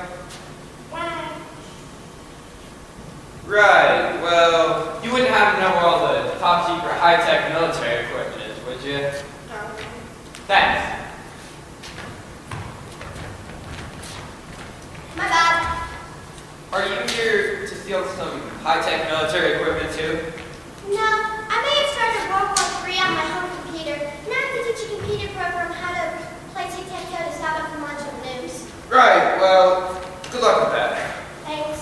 Right, well, you wouldn't happen to know where all the top secret high-tech military equipment is, would you? No. Thanks. My bad. Are you here to steal some high-tech military equipment too? No, I may have started World War III on my home computer. Now I have to teach a computer program how to play tic-tac-toe to stop it from launching nukes. Right, well, good luck with that. Thanks.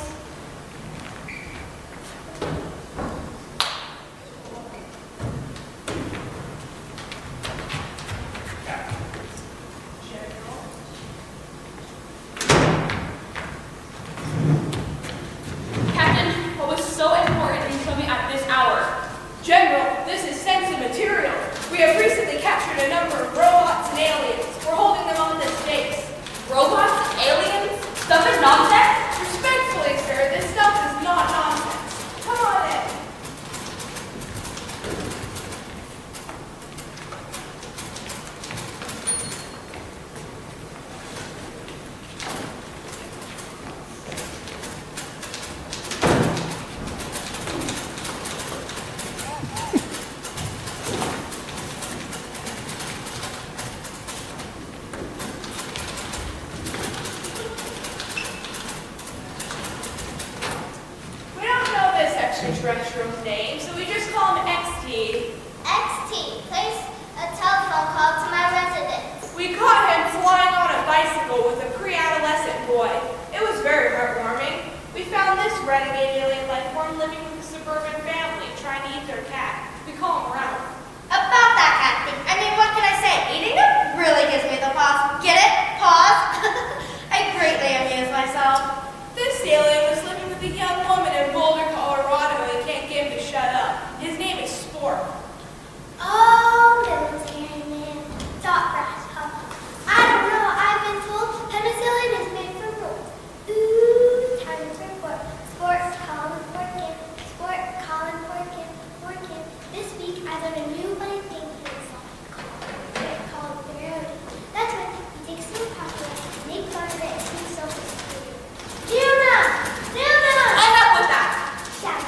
Captain, what was so important you told me at this hour? General, this is sensitive material. We have recently captured a number of robots and aliens. We're holding them on this base. Robots? Aliens? Stuff is nonsense? Respectfully, sir, this stuff is not nonsense. Come on in. We don't know this extraterrestrial's name, so we just call him XT. XT, place a telephone call to my residence. We caught him flying on a bicycle with a pre-adolescent boy. It was very heartwarming. We found this renegade alien life form living with a suburban family trying to eat their cat. We call him Ralph. About that kind of thing. I mean, what can I say? Eating them really gives me the pause. Get it? Pause. I greatly amuse myself. This alien was living with a young woman in Boulder, Colorado, and can't get him to shut up. His name is Sport. Oh, military man. Thought grasshopper. I don't know. I've been told penicillin is made from rolls. Ooh, time to report. Sports calling working. Sport calling working. Working. This week I learned a new funny thing in the song called parody. That's when he takes something popular, make fun of it, and himself is superior. Enough with that. Yeah.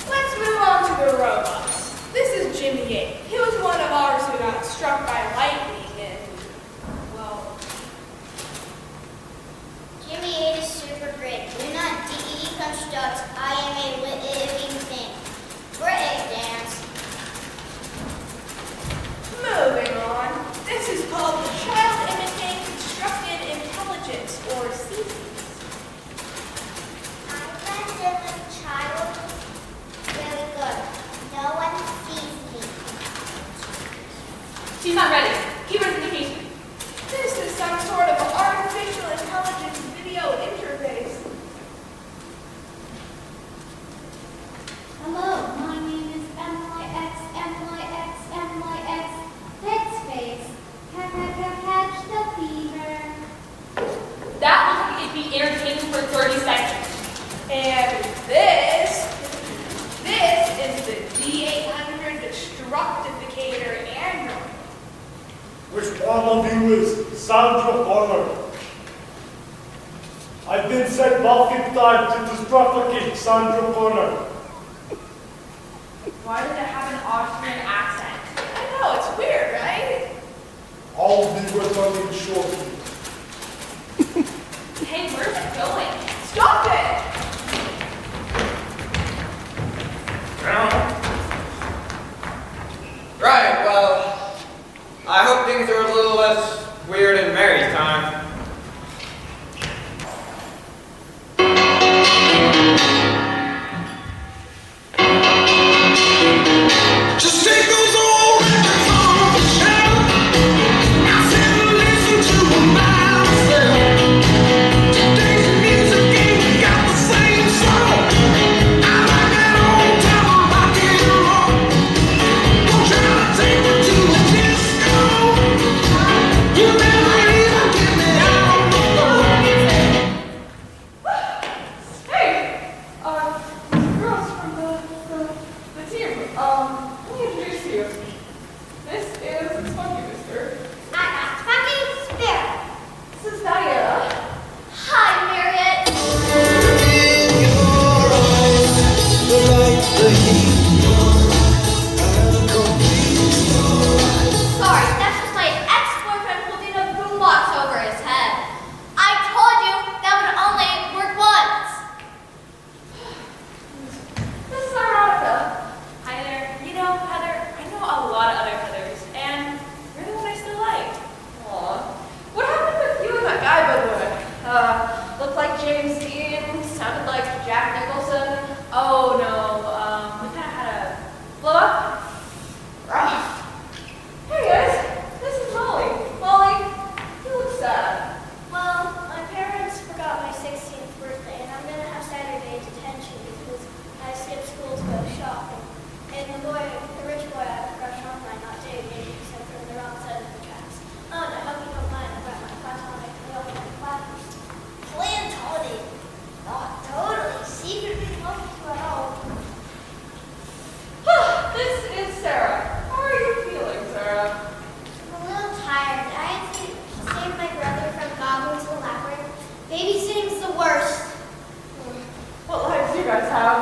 Let's move on to the robots. This is Jimmy 8. He was one of ours who got struck by lightning and, well, Jimmy 8 is super great. We're not DE constructs. I am a living thing. Break dance. moving on. This is called the Child Imitating Constructed Intelligence, or CIS. I went to the child. Very good. No one sees me. She's not ready. Keep her indication. This is some sort of artificial intelligence video interface. Hello, my name is MYX. Headspace. Catch the fever. That looks like it'd be entertaining for 30 seconds. And this is the D800 Destructificator Android. Which one of you is Sandra Horner? I've been sent back in time to destructicate Sandra Horner. Why does it have an Austrian accent? I know, it's weird, right? I'll be returning shortly. Hey, where's it going? Stop it! Right, well, I hope things are a little less weird in Mary's time. Just take those old records off the shelf. I said listen to them myself. Today's music ain't got the guys have?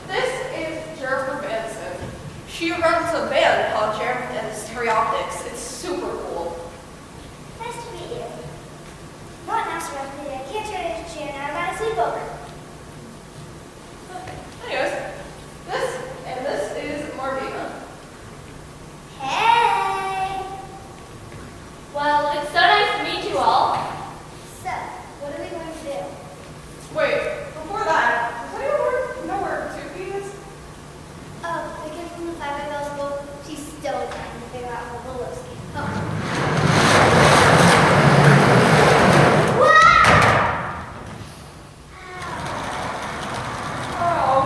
This is Jennifer Benson. She runs a band called Jennifer and Stereoptics. It's super cool. Nice to meet you. Not nice to meet you. I can't tell you to cheer now. I got a sleepover. Anyways, this is Marvina. Hey! Well, it's so nice to meet you all. So, what are we going to do? Wait, before that, does anyone know where Tuki is? Oh, the kid from the 5 Bells school. She's still trying to figure out how Willow's game. Oh. Oh.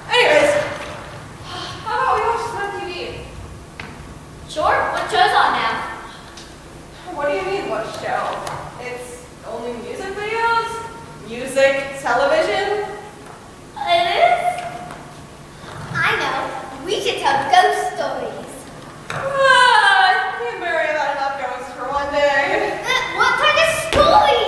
Anyways, how about we watch some TV? Sure, what show's on now? What do you mean, what show? It's only music videos? Music, television? It is? I know. We should tell ghost stories. Me and Mary have had enough ghosts for one day. What kind of story?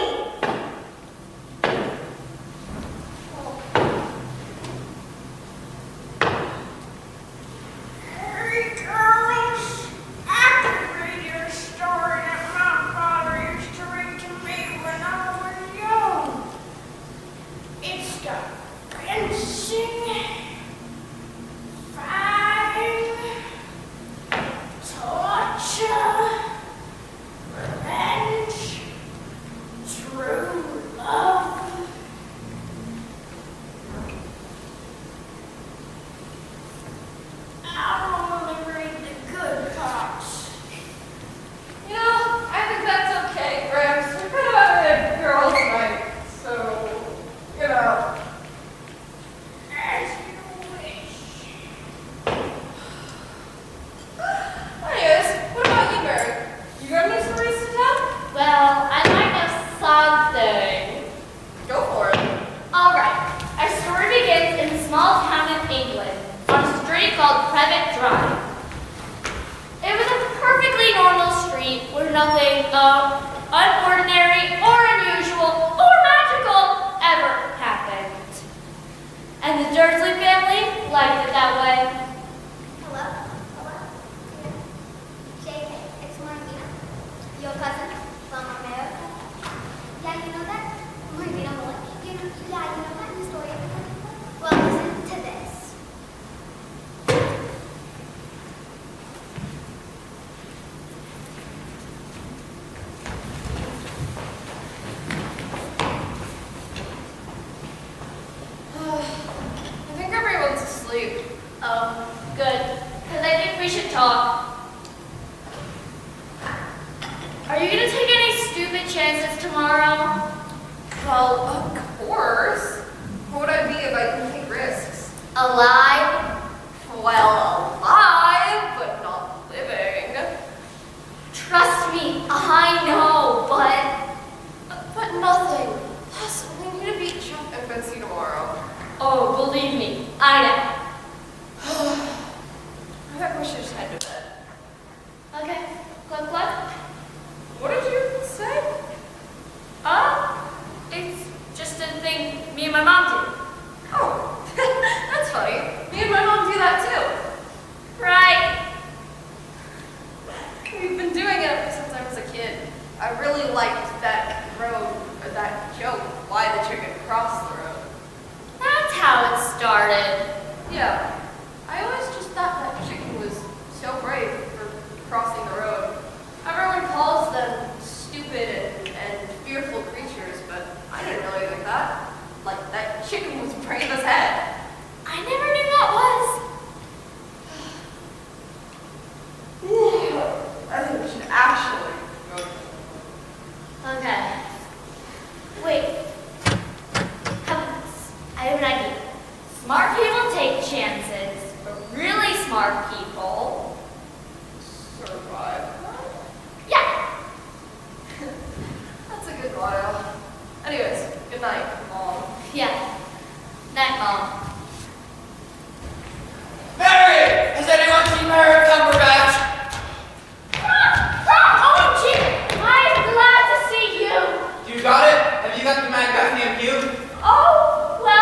Hey girls, activate your story that my father used to read to me when I was young. It's the fencing, fighting, torture, revenge, true love. I only read the good parts. You know, I think that's okay, Gramps. We're kind of having a girls' night, so, you know. As you wish. Anyways, what about you, Mary? You got any stories to tell? Well, I might know something. Go for it. Alright, our story begins in a small town in England, on a street called Privet Drive. It was a perfectly normal street where nothing unordinary or unusual or magical ever happened. And the Dursley family liked it that way. Hello? Hello? JK, it's Marvina. Your cousin from America? Yeah, you know that? Marvina Moore. You know, yeah, you know that story. Well, listen to this. I think everyone's asleep. Oh, good, because I think we should talk. Are you going to take any stupid chances tomorrow? Well, of course. What would I be if I didn't take risks? Alive? Well, alive, but not living. Trust me, I know, But nothing. Plus, we need to beat Chuck and Betsy tomorrow. oh, believe me, I know. I think we should just head to bed. Okay, cluck cluck. What did you say? It's just a thing me and my mom do. Oh, that's funny. Me and my mom do that too. Right. We've been doing it ever since I was a kid. I really liked that road, or that joke, why the chicken crossed the road. That's how it started. Yeah, I always just thought that chicken was so brave for crossing the road. Everyone calls them stupid and fearful creatures, but I didn't really think that. Like, that chicken was brave as heck. I never knew that was. I think we should actually go. Okay. Wait. How about this? I have an idea. Smart people take chances, but really smart people Survive. yeah. That's a good motto. Anyways, good night, Mom. Yeah. Night, Mom. Mary! Has anyone seen Mary Cumberbatch? OMG! I'm glad to see you! You got it? Have you got the magnesium cube? Oh, well,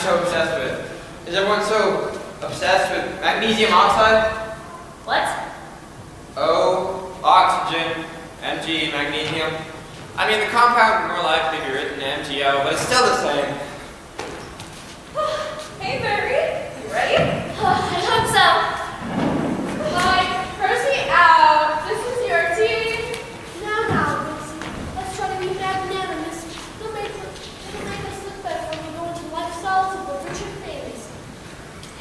so obsessed with? Is everyone so obsessed with magnesium oxide? What? O, oxygen, Mg, magnesium. I mean, the compound would more likely be written MgO, but it's still the same. Hey, Mary, you ready? I hope so. Hi, Rosie out. This is your team. Now, Rosie, let's try to be magnanimous. It'll make us look better when we go into lifestyles of the richer families.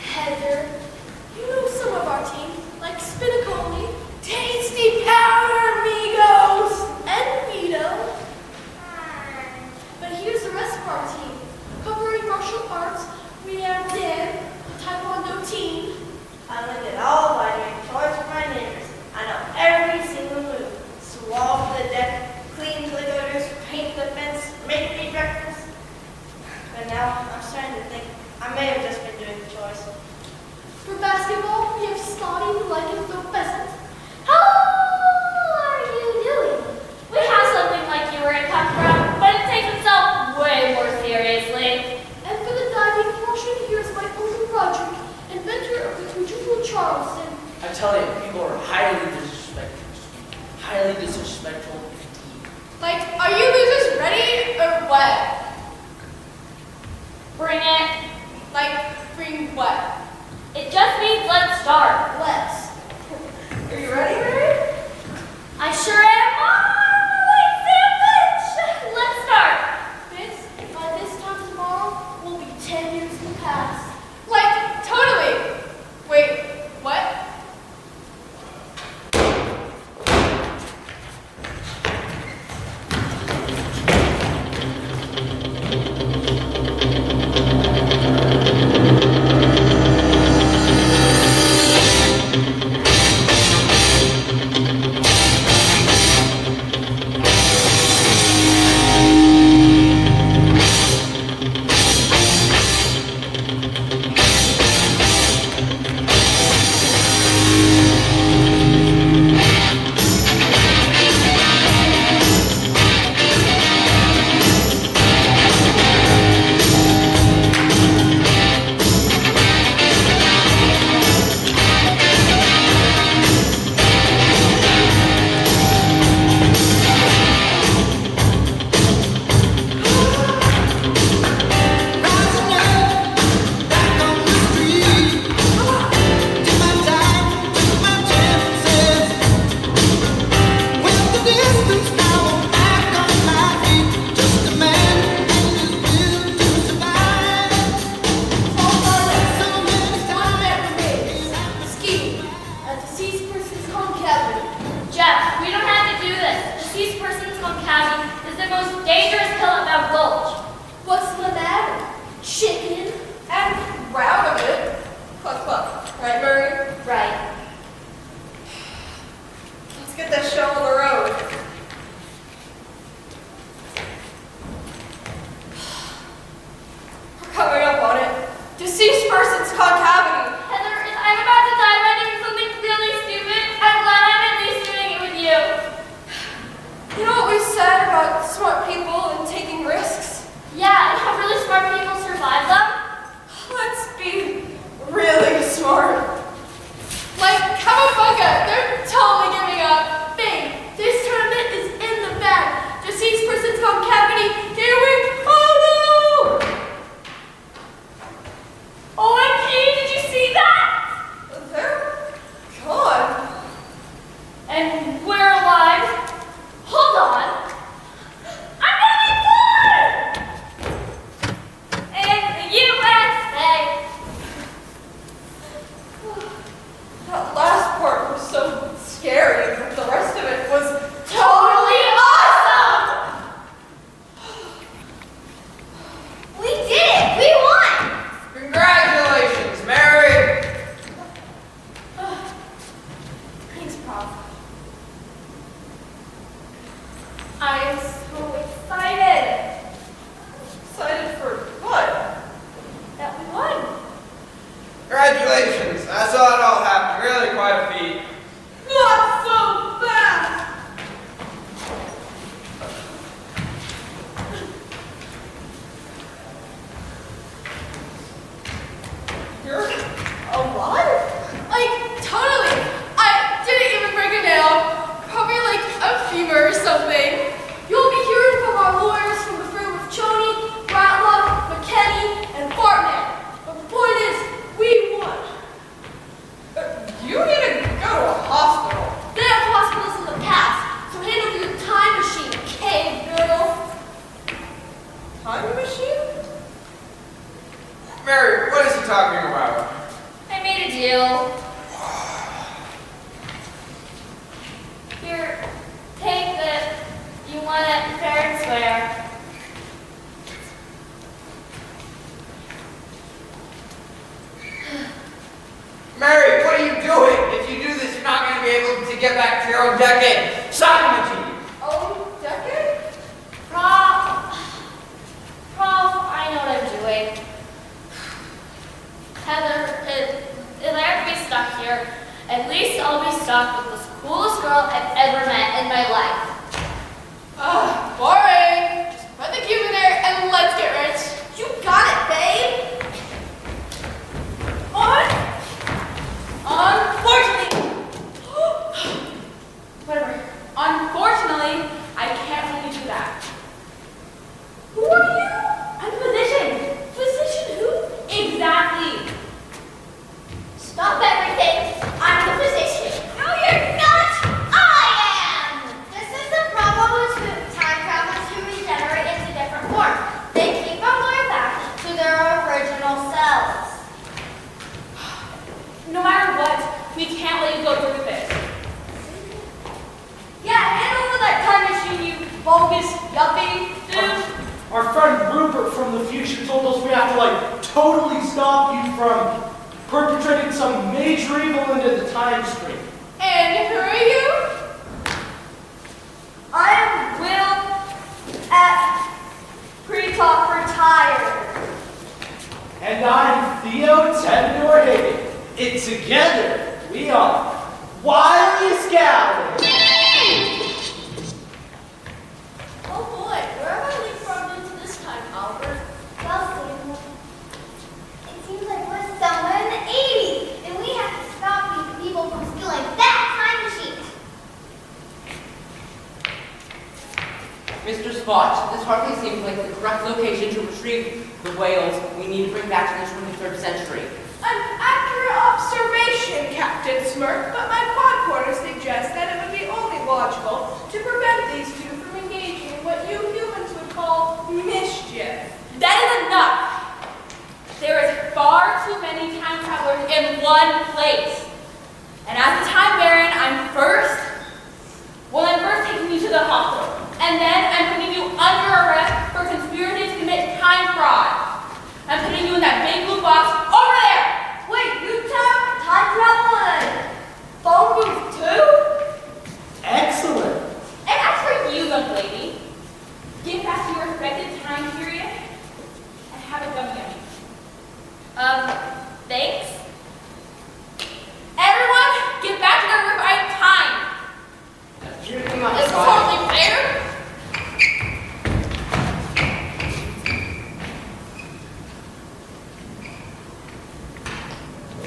Heather, you know some of our team, like Spinacoli, Tasty Powder Amigos, and Vito. But here's the rest of our team. Covering martial arts, we have Dan, the Taekwondo team. I learned it all by doing chores for my neighbors. I know every single move. Swab the deck, clean the gutters, paint the fence, make me breakfast. But now I'm starting to think I may have just been doing the chores. For basketball, we have Scotty, the lycanthrope peasant. How are you doing? We have something like you were in talk about, but it takes itself way more seriously. And for the diving portion, here's my uncle Roderick, inventor of the quadruple Charleston. I tell you, people are highly disrespectful. Highly disrespectful indeed. Like, are you losers ready or what? Bring it. Like, bring what? It just means let's start. Let's. Are you ready, Mary? I sure am. Wait, sandwich. Let's start. By this time tomorrow, we'll be 10 years in the past. Like, totally. Wait, what? Jeff, we don't have to do this. Deceased person's concavity is the most dangerous pill at Mount Gulch. What's the matter? Chicken? And proud of it. Cluck, cluck. Right, Murray? Right. Let's get this show on the road. We're coming up on it. Deceased person's concavity. Heather, if I'm about to die by doing something really stupid, I'm glad I'm at least doing it with you. You know what we said about smart people and taking risks? Yeah, and how really smart people survive them? Let's be really smart. Like Cowabunga, they're totally giving up. Bang! This tournament is in the bag. Deceased person's concavity. Here we go! Oh no! OMG, did you see that? They're gone. And we're alive. Hold on. I'm gonna be born! In the USA. That last part was so scary, but the rest of it was totally awesome! We did it! We won! Congratulations, Mary! Thanks, Prof. I am so excited. Excited for what? That we won. Congratulations! I saw it all happen. Really quite a feat. Not so fast! A what? Like, totally. I didn't even break a nail. Probably like a fever or something. You'll be hearing from our lawyers from the firm of Choney, Ratloff, McKinney, and Bartman. But the point is, we won. You need to go to a hospital. They have hospitals in the past, so hand over your time machine, cave girl. Time machine? Mary, what is he talking about? I made a deal. Here, take this. You want it fair and square. Mary, what are you doing? If you do this, you're not going to be able to get back to your own decade. Sodomy! Oh, decade? Prof, I know what I'm doing. Heather, if I have to be stuck here, at least I'll be stuck with the coolest girl I've ever met in my life. Boring. Just put the cube in there and let's get rich. You got it, babe. Unfortunately, I can't let you do that. Who are you? I'm a physician. Physician who? Exactly. Stop everything. I'm the physician. No, you're not. I am. This is the problem with time travelers who regenerate into different forms. They keep on going back to their original selves. No matter what, we can't let you go through with this. Yeah, hand over that time machine, you bogus yuppie, dude. Our friend Rupert from the future told us we have to like totally stop you from perpetrating some major evil into the time stream. And who are you? I am Will at Pre-Talk Retired. And I'm Theo Tendor Hagen. And together we are Wily Scouting. Oh boy, where have I leapfrogged into this time, Albert? Well, Samuel, it seems like we're somewhere in the 80s, and we have to stop these people from stealing that time machine. Mr. Spot, this hardly seems like the correct location to retrieve the whales we need to bring back to the 23rd century. An accurate observation, Captain Smirk, but my quadquarter suggests that it would be only logical to prevent these two from engaging in what you humans would call mischief. That is enough. There is far too many time travelers in one place. And as a time baron, I'm first taking you to the hospital. And then I'm putting you under arrest for conspiracy to commit time fraud. I'm putting you in that big blue box over there. Wait, you time travel and phone booth too? Excellent. And as for you, young lady, get back to your respected time period and have a gummy gummy. Thanks? Everyone, get back to their right time. This is totally fair.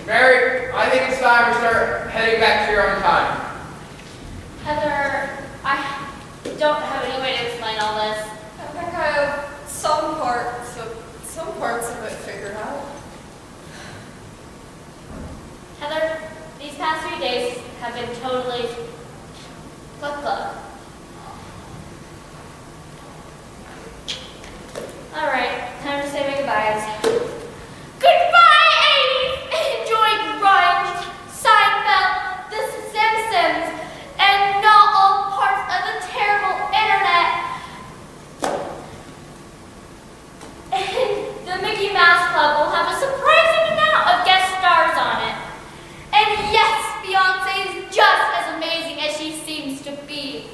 Mary, I think it's time we start heading back to your own time. Heather, I don't have any way to explain all this. I think I have some parts of it figured out. Heather, these past few days have been totally cluck. Alright, time to say my goodbyes. Goodbye, 80s! Enjoy grunge, Seinfeld, The Simpsons, and not all parts of the terrible internet. And the Mickey Mouse Club will have a surprising amount of guest stars on it. And yes, Beyonce is just as amazing as she seems to be.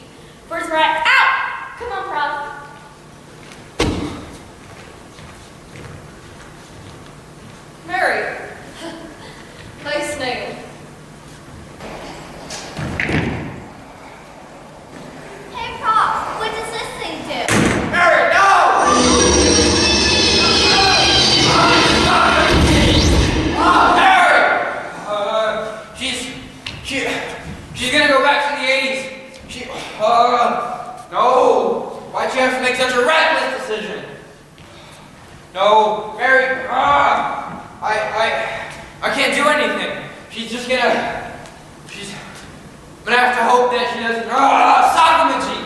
I can't do anything. She's gonna have to hope that she doesn't. Sakamaji!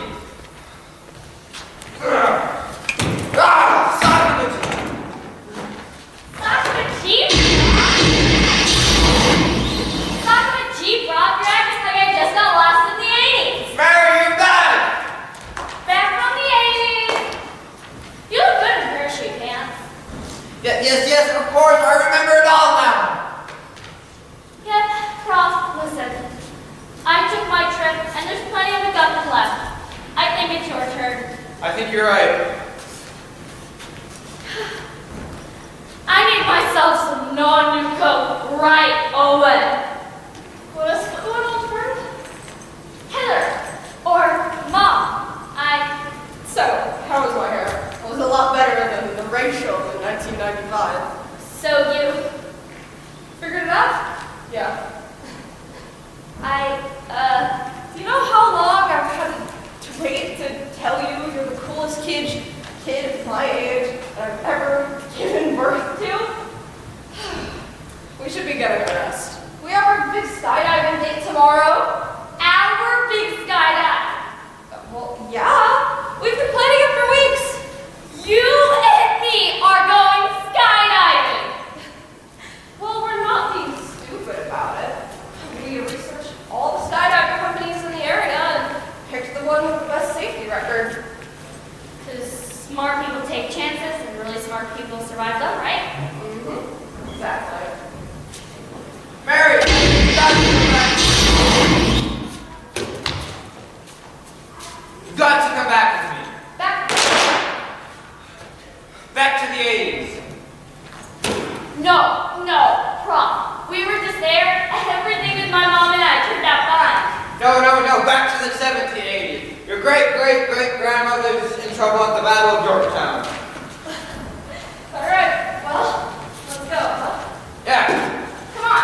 Sakamaji! Sakamaji brought your actress like I just got lost in the 80s. Mary, you're back! Back from the 80s. You look good in parachute pants. Yes, of course, I remember it all now. Yep, Prof, listen. I took my trip, and there's plenty of MacGuffin left. I think it's your turn. I think you're right. I need myself some non-new coat right away. What is going on, friend? Heather, or Mom, So, how was my hair? It was a lot better than the racial in 1995. So you Figured it out? Yeah. Do you know how long I've had to wait to tell you you're the coolest kid my age that I've ever given birth to? We should be getting a rest. We have our big skydiving date tomorrow. our big skydive. Well, yeah. We've been planning it for weeks. You and me are going skydiving. Well, we're not being stupid about it. We researched all the skydiving companies in the area and picked the one with the best safety record. Because smart people take chances and really smart people survive them, right? Mm-hmm. Exactly. Mary, you got to come back. You got to come back with me. Back to the 80s. No, Prof. We were just there, and everything with my mom and I turned out fine. No, back to the 1780s. Your great-great-great-grandmother's in trouble at the Battle of Yorktown. All right. Well, let's go, huh? Yeah. Come on.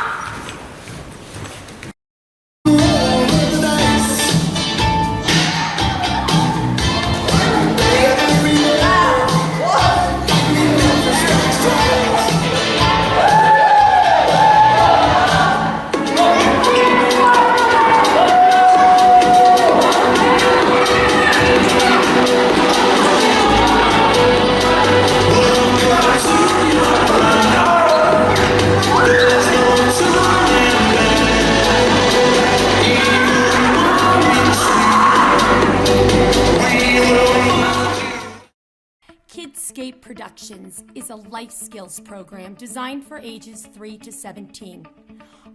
KidScape Productions is a life skills program designed for ages 3 to 17.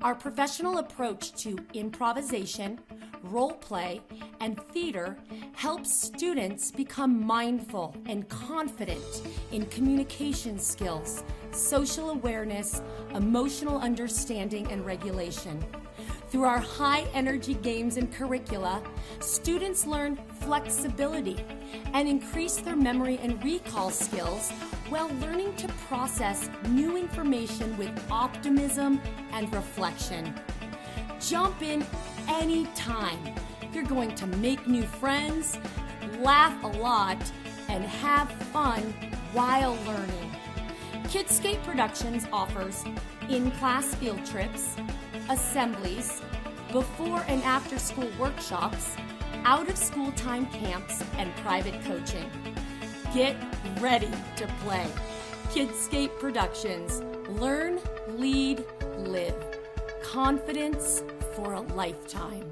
Our professional approach to improvisation, role play, and theater helps students become mindful and confident in communication skills, social awareness, emotional understanding, and regulation. Through our high-energy games and curricula, students learn flexibility and increase their memory and recall skills while learning to process new information with optimism and reflection. Jump in anytime. You're going to make new friends, laugh a lot, and have fun while learning. KidScape Productions offers in-class field trips, assemblies, before and after school workshops, out of school time camps, and private coaching. Get ready to play. KidScape Productions. Learn, lead, live. Confidence for a lifetime.